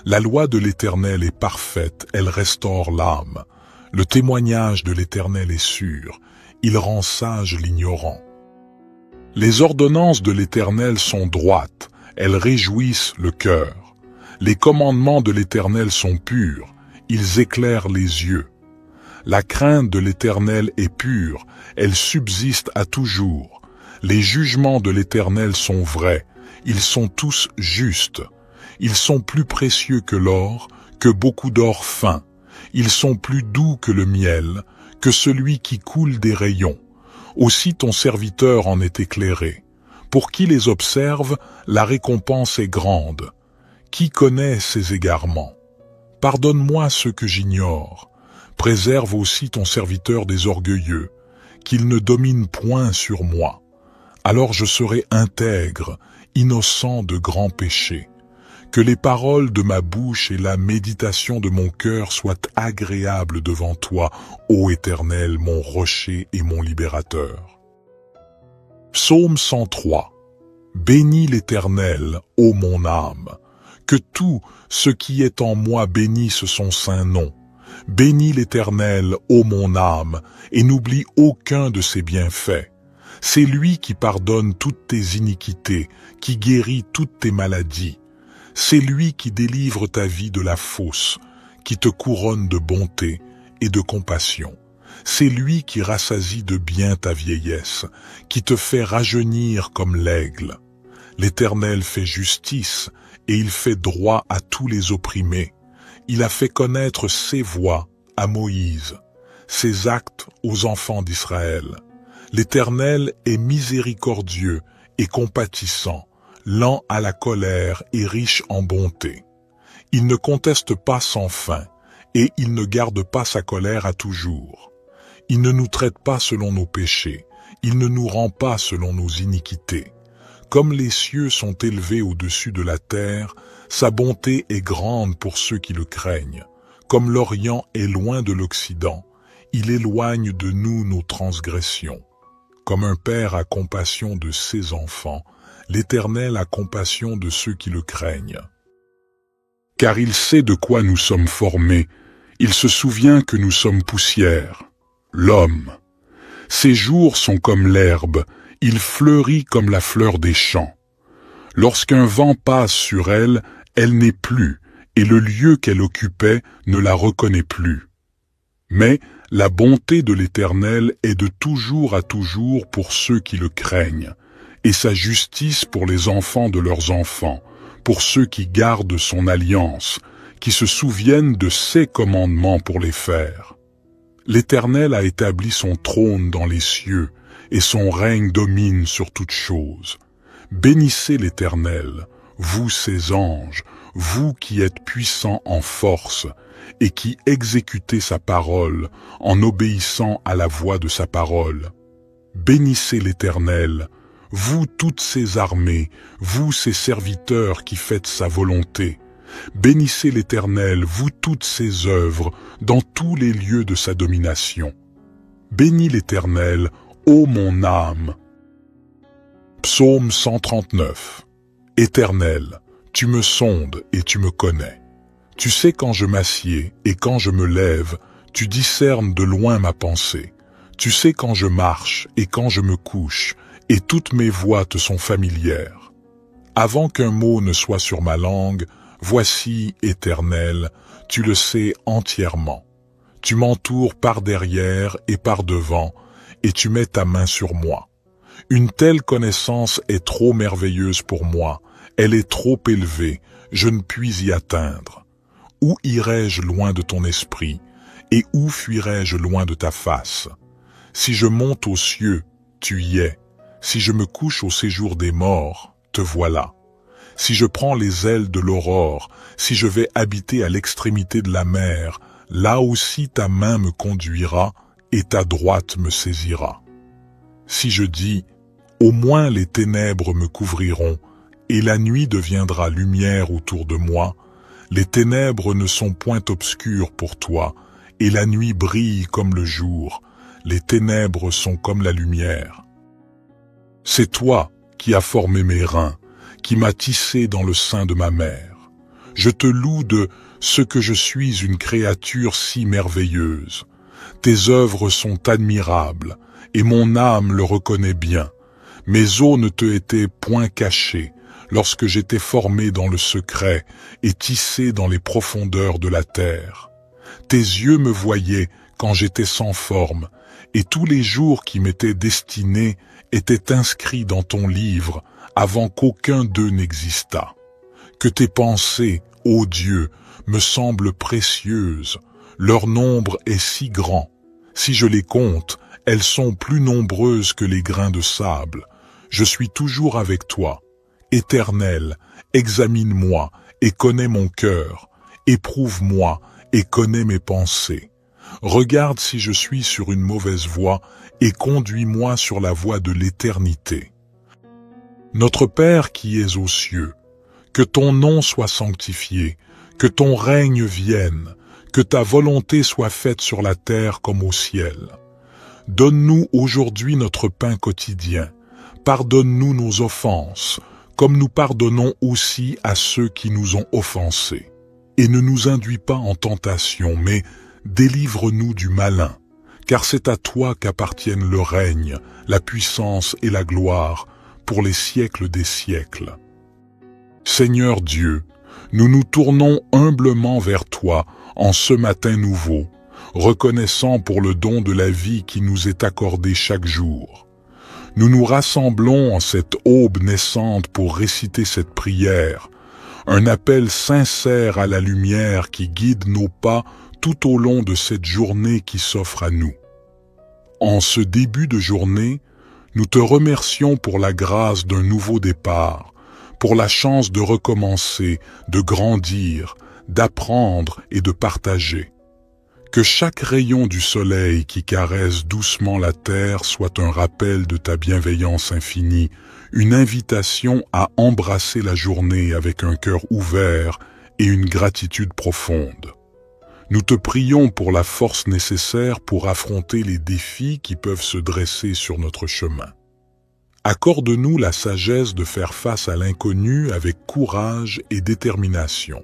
La loi de l'Éternel est parfaite, elle restaure l'âme. Le témoignage de l'Éternel est sûr, il rend sage l'ignorant. Les ordonnances de l'Éternel sont droites, elles réjouissent le cœur. Les commandements de l'Éternel sont purs, ils éclairent les yeux. La crainte de l'Éternel est pure, elle subsiste à toujours. Les jugements de l'Éternel sont vrais, ils sont tous justes. Ils sont plus précieux que l'or, que beaucoup d'or fin. Ils sont plus doux que le miel, que celui qui coule des rayons. Aussi ton serviteur en est éclairé. Pour qui les observe, la récompense est grande. Qui connaît ses égarements? Pardonne-moi ce que j'ignore. Préserve aussi ton serviteur des orgueilleux, qu'il ne domine point sur moi. Alors je serai intègre, innocent de grands péchés. Que les paroles de ma bouche et la méditation de mon cœur soient agréables devant toi, ô Éternel, mon rocher et mon libérateur. Psaume 103. Bénis l'Éternel, ô mon âme. Que tout ce qui est en moi bénisse son saint nom. Bénis l'Éternel, ô mon âme, et n'oublie aucun de ses bienfaits. C'est lui qui pardonne toutes tes iniquités, qui guérit toutes tes maladies. C'est lui qui délivre ta vie de la fosse, qui te couronne de bonté et de compassion. C'est lui qui rassasie de bien ta vieillesse, qui te fait rajeunir comme l'aigle. L'Éternel fait justice et il fait droit à tous les opprimés. Il a fait connaître ses voies à Moïse, ses actes aux enfants d'Israël. L'Éternel est miséricordieux et compatissant, lent à la colère et riche en bonté. Il ne conteste pas sans fin, et il ne garde pas sa colère à toujours. Il ne nous traite pas selon nos péchés, il ne nous rend pas selon nos iniquités. Comme les cieux sont élevés au-dessus de la terre, sa bonté est grande pour ceux qui le craignent. Comme l'Orient est loin de l'Occident, il éloigne de nous nos transgressions. Comme un père a compassion de ses enfants, l'Éternel a compassion de ceux qui le craignent. Car il sait de quoi nous sommes formés, il se souvient que nous sommes poussière. L'homme, ses jours sont comme l'herbe, il fleurit comme la fleur des champs. Lorsqu'un vent passe sur elle, elle n'est plus, et le lieu qu'elle occupait ne la reconnaît plus. Mais la bonté de l'Éternel est de toujours à toujours pour ceux qui le craignent, et sa justice pour les enfants de leurs enfants, pour ceux qui gardent son alliance, qui se souviennent de ses commandements pour les faire. L'Éternel a établi son trône dans les cieux, et son règne domine sur toutes choses. Bénissez l'Éternel, vous ses anges, vous qui êtes puissants en force, et qui exécutez sa parole en obéissant à la voix de sa parole. Bénissez l'Éternel, vous toutes ses armées, vous ses serviteurs qui faites sa volonté. Bénissez l'Éternel, vous toutes ses œuvres, dans tous les lieux de sa domination. Bénis l'Éternel, ô mon âme. Psaume 139. Éternel, tu me sondes et tu me connais. Tu sais quand je m'assieds et quand je me lève, tu discernes de loin ma pensée. Tu sais quand je marche et quand je me couche, et toutes mes voies te sont familières. Avant qu'un mot ne soit sur ma langue, voici, Éternel, tu le sais entièrement. Tu m'entoures par derrière et par devant, et tu mets ta main sur moi. Une telle connaissance est trop merveilleuse pour moi, elle est trop élevée, je ne puis y atteindre. Où irai-je loin de ton esprit, et où fuirai-je loin de ta face? Si je monte aux cieux, tu y es. Si je me couche au séjour des morts, te voilà. Si je prends les ailes de l'aurore, si je vais habiter à l'extrémité de la mer, là aussi ta main me conduira et ta droite me saisira. Si je dis, au moins les ténèbres me couvriront, et la nuit deviendra lumière autour de moi, les ténèbres ne sont point obscures pour toi, et la nuit brille comme le jour, les ténèbres sont comme la lumière. C'est toi qui as formé mes reins, qui m'as tissé dans le sein de ma mère. Je te loue de ce que je suis une créature si merveilleuse. Tes œuvres sont admirables, et mon âme le reconnaît bien. Mes os ne te étaient point cachés, lorsque j'étais formé dans le secret et tissé dans les profondeurs de la terre. Tes yeux me voyaient quand j'étais sans forme, et tous les jours qui m'étaient destinés étaient inscrits dans ton livre avant qu'aucun d'eux n'existât. Que tes pensées, ô Dieu, me semblent précieuses, leur nombre est si grand. Si je les compte, elles sont plus nombreuses que les grains de sable. Je suis toujours avec toi. Éternel, examine-moi et connais mon cœur. Éprouve-moi et connais mes pensées. Regarde si je suis sur une mauvaise voie et conduis-moi sur la voie de l'éternité. Notre Père qui es aux cieux, que ton nom soit sanctifié, que ton règne vienne, que ta volonté soit faite sur la terre comme au ciel. Donne-nous aujourd'hui notre pain quotidien. Pardonne-nous nos offenses, comme nous pardonnons aussi à ceux qui nous ont offensés. Et ne nous induis pas en tentation, mais délivre-nous du malin, car c'est à toi qu'appartiennent le règne, la puissance et la gloire, pour les siècles des siècles. Seigneur Dieu, nous nous tournons humblement vers toi en ce matin nouveau, reconnaissant pour le don de la vie qui nous est accordé chaque jour. Nous nous rassemblons en cette aube naissante pour réciter cette prière, un appel sincère à la lumière qui guide nos pas tout au long de cette journée qui s'offre à nous. En ce début de journée, nous te remercions pour la grâce d'un nouveau départ, pour la chance de recommencer, de grandir, d'apprendre et de partager. Que chaque rayon du soleil qui caresse doucement la terre soit un rappel de ta bienveillance infinie, une invitation à embrasser la journée avec un cœur ouvert et une gratitude profonde. Nous te prions pour la force nécessaire pour affronter les défis qui peuvent se dresser sur notre chemin. Accorde-nous la sagesse de faire face à l'inconnu avec courage et détermination.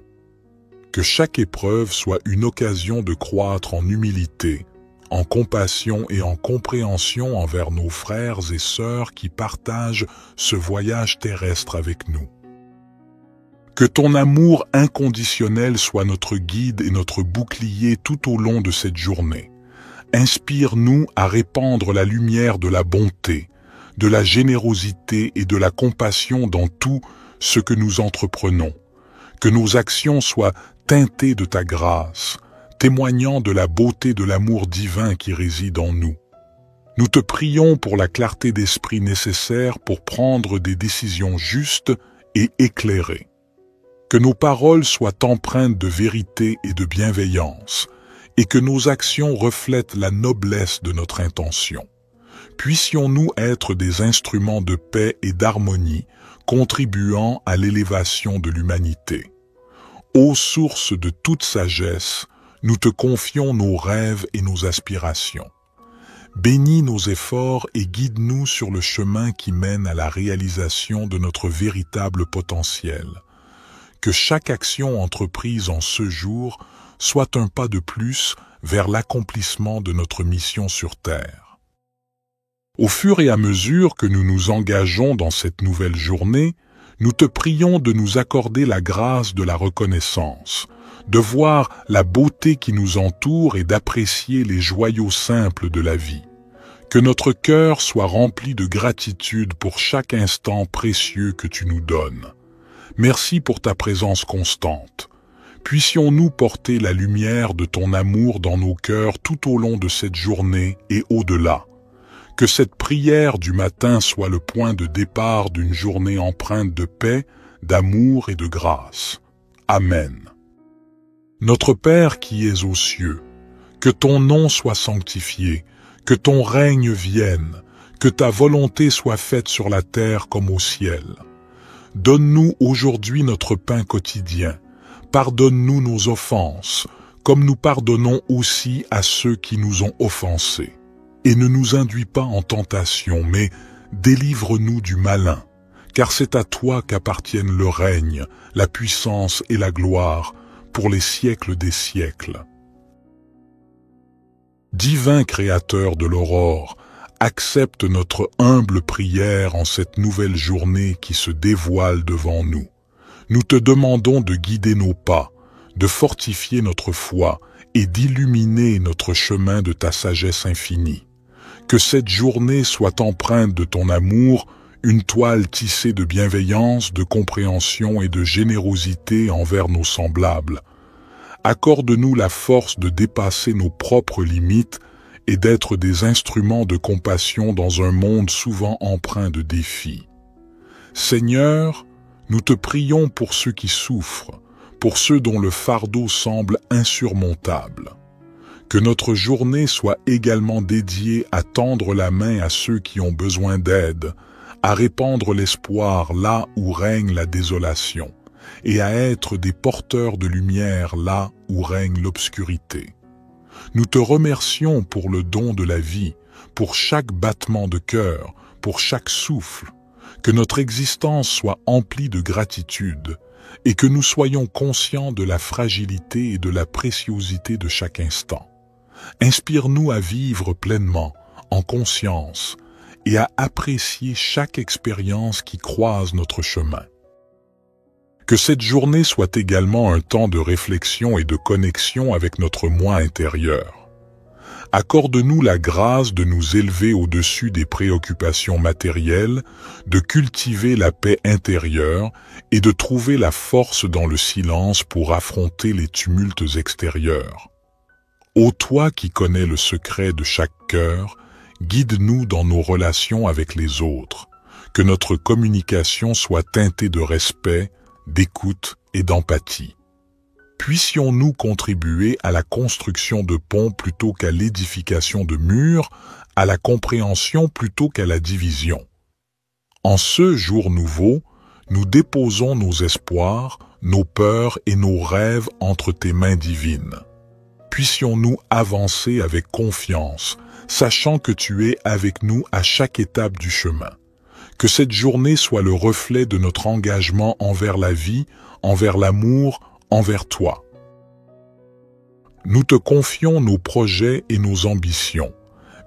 Que chaque épreuve soit une occasion de croître en humilité, en compassion et en compréhension envers nos frères et sœurs qui partagent ce voyage terrestre avec nous. Que ton amour inconditionnel soit notre guide et notre bouclier tout au long de cette journée. Inspire-nous à répandre la lumière de la bonté, de la générosité et de la compassion dans tout ce que nous entreprenons. Que nos actions soient teintées de ta grâce, témoignant de la beauté de l'amour divin qui réside en nous. Nous te prions pour la clarté d'esprit nécessaire pour prendre des décisions justes et éclairée. Que nos paroles soient empreintes de vérité et de bienveillance, et que nos actions reflètent la noblesse de notre intention. Puissions-nous être des instruments de paix et d'harmonie, contribuant à l'élévation de l'humanité. Ô source de toute sagesse, nous te confions nos rêves et nos aspirations. Bénis nos efforts et guide-nous sur le chemin qui mène à la réalisation de notre véritable potentiel. Que chaque action entreprise en ce jour soit un pas de plus vers l'accomplissement de notre mission sur Terre. Au fur et à mesure que nous nous engageons dans cette nouvelle journée, nous te prions de nous accorder la grâce de la reconnaissance, de voir la beauté qui nous entoure et d'apprécier les joyaux simples de la vie. Que notre cœur soit rempli de gratitude pour chaque instant précieux que tu nous donnes. Merci pour ta présence constante. Puissions-nous porter la lumière de ton amour dans nos cœurs tout au long de cette journée et au-delà. Que cette prière du matin soit le point de départ d'une journée empreinte de paix, d'amour et de grâce. Amen. Notre Père qui es aux cieux, que ton nom soit sanctifié, que ton règne vienne, que ta volonté soit faite sur la terre comme au ciel. Donne-nous aujourd'hui notre pain quotidien. Pardonne-nous nos offenses, comme nous pardonnons aussi à ceux qui nous ont offensés. Et ne nous induis pas en tentation, mais délivre-nous du malin, car c'est à toi qu'appartiennent le règne, la puissance et la gloire, pour les siècles des siècles. Divin Créateur de l'aurore, accepte notre humble prière en cette nouvelle journée qui se dévoile devant nous. Nous te demandons de guider nos pas, de fortifier notre foi et d'illuminer notre chemin de ta sagesse infinie. Que cette journée soit empreinte de ton amour, une toile tissée de bienveillance, de compréhension et de générosité envers nos semblables. Accorde-nous la force de dépasser nos propres limites et d'être des instruments de compassion dans un monde souvent empreint de défis. Seigneur, nous te prions pour ceux qui souffrent, pour ceux dont le fardeau semble insurmontable. Que notre journée soit également dédiée à tendre la main à ceux qui ont besoin d'aide, à répandre l'espoir là où règne la désolation, et à être des porteurs de lumière là où règne l'obscurité. Nous te remercions pour le don de la vie, pour chaque battement de cœur, pour chaque souffle. Que notre existence soit emplie de gratitude et que nous soyons conscients de la fragilité et de la préciosité de chaque instant. Inspire-nous à vivre pleinement, en conscience, et à apprécier chaque expérience qui croise notre chemin. Que cette journée soit également un temps de réflexion et de connexion avec notre moi intérieur. Accorde-nous la grâce de nous élever au-dessus des préoccupations matérielles, de cultiver la paix intérieure et de trouver la force dans le silence pour affronter les tumultes extérieurs. Ô toi qui connais le secret de chaque cœur, guide-nous dans nos relations avec les autres, que notre communication soit teintée de respect, d'écoute et d'empathie. Puissions-nous contribuer à la construction de ponts plutôt qu'à l'édification de murs, à la compréhension plutôt qu'à la division. En ce jour nouveau, nous déposons nos espoirs, nos peurs et nos rêves entre tes mains divines. Puissions-nous avancer avec confiance, sachant que tu es avec nous à chaque étape du chemin. Que cette journée soit le reflet de notre engagement envers la vie, envers l'amour, envers toi. Nous te confions nos projets et nos ambitions.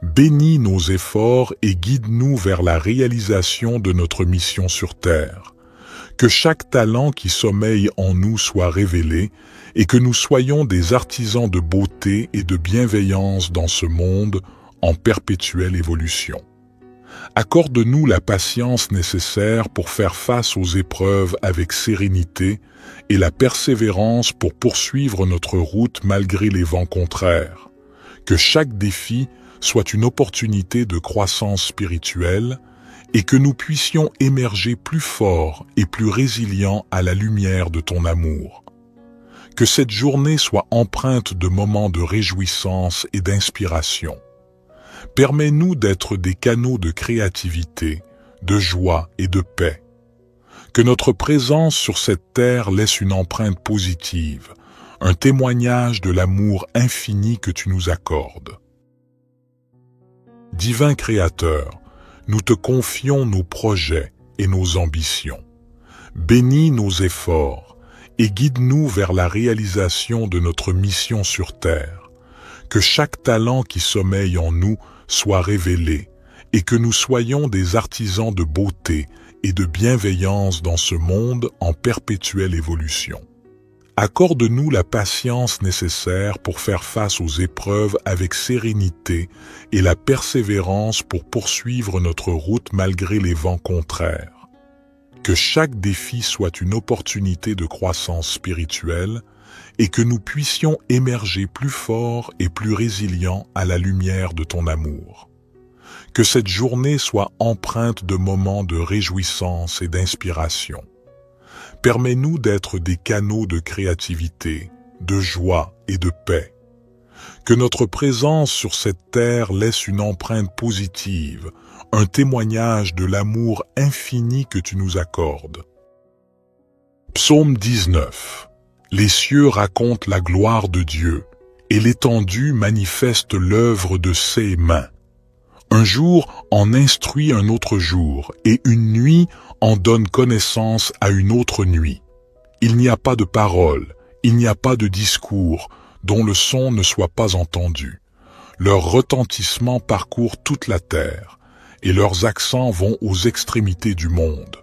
Bénis nos efforts et guide-nous vers la réalisation de notre mission sur Terre. Que chaque talent qui sommeille en nous soit révélé et que nous soyons des artisans de beauté et de bienveillance dans ce monde en perpétuelle évolution. Accorde-nous la patience nécessaire pour faire face aux épreuves avec sérénité et la persévérance pour poursuivre notre route malgré les vents contraires. Que chaque défi soit une opportunité de croissance spirituelle et que nous puissions émerger plus forts et plus résilients à la lumière de ton amour. Que cette journée soit empreinte de moments de réjouissance et d'inspiration. Permets-nous d'être des canaux de créativité, de joie et de paix. Que notre présence sur cette terre laisse une empreinte positive, un témoignage de l'amour infini que tu nous accordes. Divin Créateur, nous te confions nos projets et nos ambitions. Bénis nos efforts et guide-nous vers la réalisation de notre mission sur terre. Que chaque talent qui sommeille en nous soit révélé et que nous soyons des artisans de beauté et de bienveillance dans ce monde en perpétuelle évolution. Accorde-nous la patience nécessaire pour faire face aux épreuves avec sérénité et la persévérance pour poursuivre notre route malgré les vents contraires. Que chaque défi soit une opportunité de croissance spirituelle et que nous puissions émerger plus forts et plus résilients à la lumière de ton amour. Que cette journée soit empreinte de moments de réjouissance et d'inspiration. Permets-nous d'être des canaux de créativité, de joie et de paix. Que notre présence sur cette terre laisse une empreinte positive, un témoignage de l'amour infini que tu nous accordes. Psaume 19. Les cieux racontent la gloire de Dieu, et l'étendue manifeste l'œuvre de ses mains. Un jour en instruit un autre jour, et une nuit en donne connaissance à une autre nuit. Il n'y a pas de parole, il n'y a pas de discours, dont le son ne soit pas entendu. Leur retentissement parcourt toute la terre, et leurs accents vont aux extrémités du monde.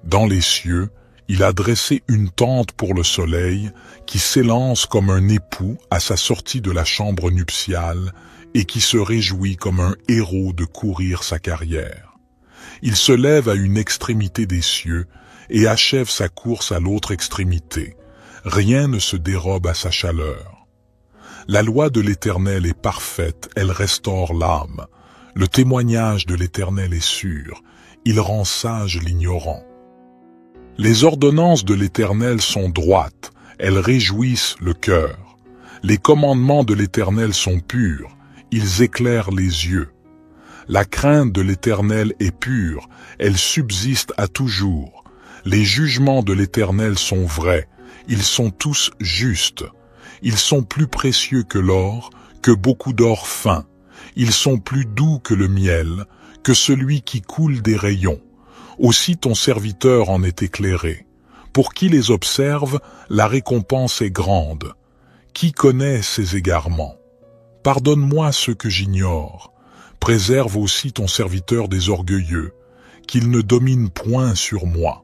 Dans les cieux, il a dressé une tente pour le soleil, qui s'élance comme un époux à sa sortie de la chambre nuptiale, et qui se réjouit comme un héros de courir sa carrière. Il se lève à une extrémité des cieux et achève sa course à l'autre extrémité. Rien ne se dérobe à sa chaleur. La loi de l'Éternel est parfaite, elle restaure l'âme. Le témoignage de l'Éternel est sûr, il rend sage l'ignorant. Les ordonnances de l'Éternel sont droites, elles réjouissent le cœur. Les commandements de l'Éternel sont purs, ils éclairent les yeux. La crainte de l'Éternel est pure, elle subsiste à toujours. Les jugements de l'Éternel sont vrais, ils sont tous justes. Ils sont plus précieux que l'or, que beaucoup d'or fin. Ils sont plus doux que le miel, que celui qui coule des rayons. Aussi ton serviteur en est éclairé. Pour qui les observe, la récompense est grande. Qui connaît ses égarements? Pardonne-moi ce que j'ignore. Préserve aussi ton serviteur des orgueilleux, qu'il ne domine point sur moi.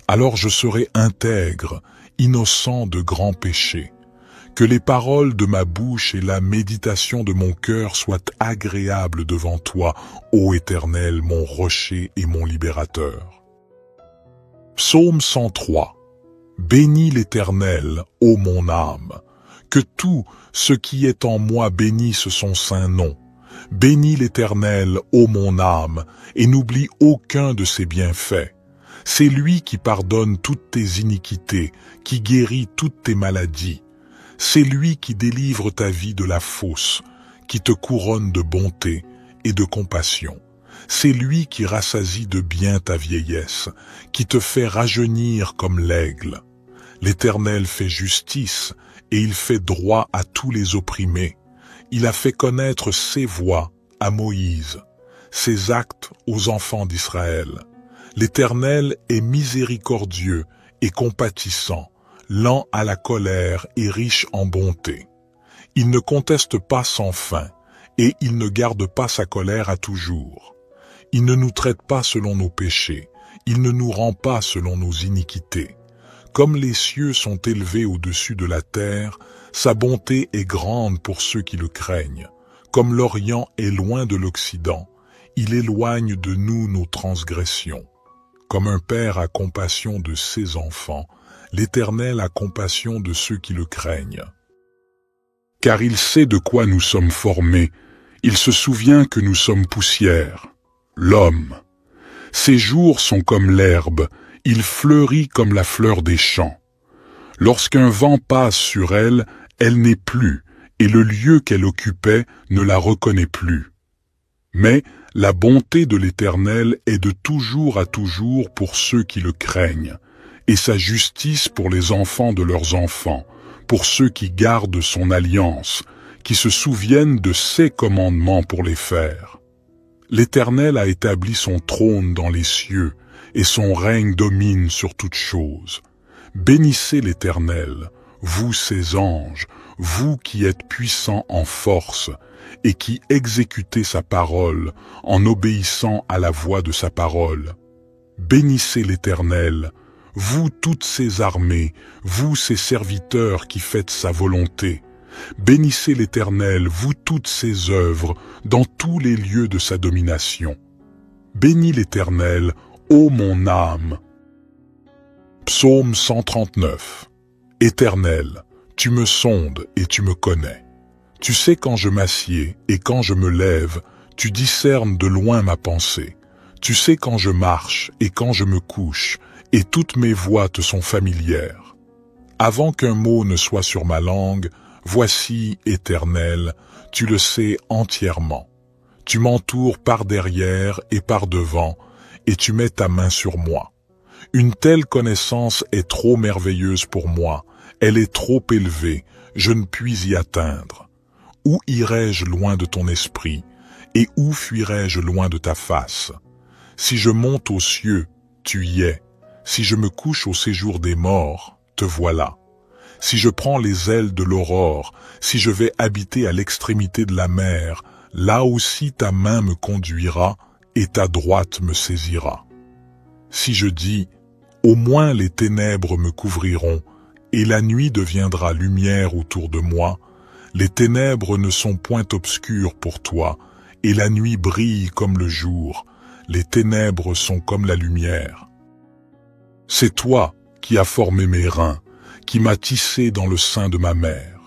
Alors je serai intègre, innocent de grands péchés. Que les paroles de ma bouche et la méditation de mon cœur soient agréables devant toi, ô Éternel, mon rocher et mon libérateur. Psaume 103. Bénis l'Éternel, ô mon âme. Que tout ce qui est en moi bénisse son saint nom. Bénis l'Éternel, ô mon âme, et n'oublie aucun de ses bienfaits. C'est lui qui pardonne toutes tes iniquités, qui guérit toutes tes maladies. C'est lui qui délivre ta vie de la fosse, qui te couronne de bonté et de compassion. C'est lui qui rassasie de bien ta vieillesse, qui te fait rajeunir comme l'aigle. L'Éternel fait justice et il fait droit à tous les opprimés. Il a fait connaître ses voies à Moïse, ses actes aux enfants d'Israël. L'Éternel est miséricordieux et compatissant, lent à la colère et riche en bonté. Il ne conteste pas sans fin, et il ne garde pas sa colère à toujours. Il ne nous traite pas selon nos péchés, il ne nous rend pas selon nos iniquités. Comme les cieux sont élevés au-dessus de la terre, sa bonté est grande pour ceux qui le craignent. Comme l'Orient est loin de l'Occident, il éloigne de nous nos transgressions. Comme un père a compassion de ses enfants, l'Éternel a compassion de ceux qui le craignent. Car il sait de quoi nous sommes formés, il se souvient que nous sommes poussière, l'homme. Ses jours sont comme l'herbe, il fleurit comme la fleur des champs. Lorsqu'un vent passe sur elle, elle n'est plus, et le lieu qu'elle occupait ne la reconnaît plus. Mais la bonté de l'Éternel est de toujours à toujours pour ceux qui le craignent, et sa justice pour les enfants de leurs enfants, pour ceux qui gardent son alliance, qui se souviennent de ses commandements pour les faire. L'Éternel a établi son trône dans les cieux, et son règne domine sur toutes choses. Bénissez l'Éternel, vous ses anges, vous qui êtes puissants en force, et qui exécutez sa parole en obéissant à la voix de sa parole. Bénissez l'Éternel, vous toutes ses armées, vous ses serviteurs qui faites sa volonté. Bénissez l'Éternel, vous toutes ses œuvres, dans tous les lieux de sa domination. Bénis l'Éternel, ô mon âme. Psaume 139. Éternel, tu me sondes et tu me connais. Tu sais quand je m'assieds et quand je me lève, tu discernes de loin ma pensée. Tu sais quand je marche et quand je me couche, et toutes mes voies te sont familières. Avant qu'un mot ne soit sur ma langue, voici, Éternel, tu le sais entièrement. Tu m'entoures par derrière et par devant, et tu mets ta main sur moi. Une telle connaissance est trop merveilleuse pour moi, elle est trop élevée, je ne puis y atteindre. Où irai-je loin de ton esprit, et où fuirai-je loin de ta face? Si je monte aux cieux, tu y es. Si je me couche au séjour des morts, te voilà. Si je prends les ailes de l'aurore, si je vais habiter à l'extrémité de la mer, là aussi ta main me conduira et ta droite me saisira. Si je dis, au moins les ténèbres me couvriront, et la nuit deviendra lumière autour de moi, les ténèbres ne sont point obscures pour toi, et la nuit brille comme le jour, les ténèbres sont comme la lumière. C'est toi qui as formé mes reins, qui m'as tissé dans le sein de ma mère.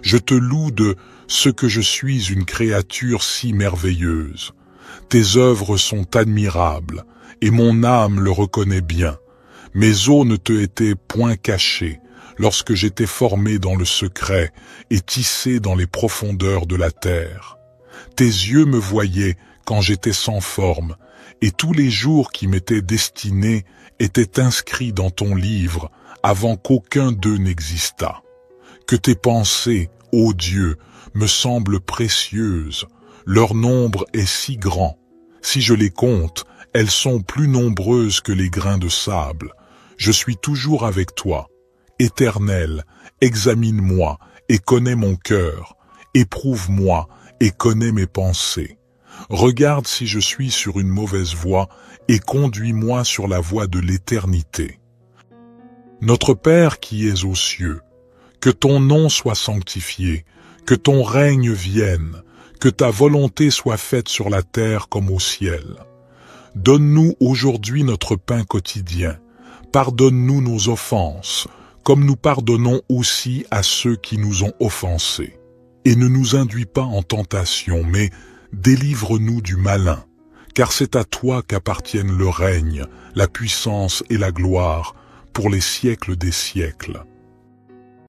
Je te loue de ce que je suis une créature si merveilleuse. Tes œuvres sont admirables, et mon âme le reconnaît bien. Mes os ne te étaient point cachés, lorsque j'étais formé dans le secret et tissé dans les profondeurs de la terre. Tes yeux me voyaient quand j'étais sans forme, et tous les jours qui m'étaient destinés étaient inscrits dans ton livre avant qu'aucun d'eux n'existât. Que tes pensées, ô Dieu, me semblent précieuses, leur nombre est si grand. Si je les compte, elles sont plus nombreuses que les grains de sable. Je suis toujours avec toi. Éternel, examine-moi et connais mon cœur. Éprouve-moi et connais mes pensées. Regarde si je suis sur une mauvaise voie et conduis-moi sur la voie de l'éternité. Notre Père qui es aux cieux, que ton nom soit sanctifié, que ton règne vienne, que ta volonté soit faite sur la terre comme au ciel. Donne-nous aujourd'hui notre pain quotidien. Pardonne-nous nos offenses, comme nous pardonnons aussi à ceux qui nous ont offensés. Et ne nous induis pas en tentation, mais délivre-nous du malin, car c'est à toi qu'appartiennent le règne, la puissance et la gloire, pour les siècles des siècles.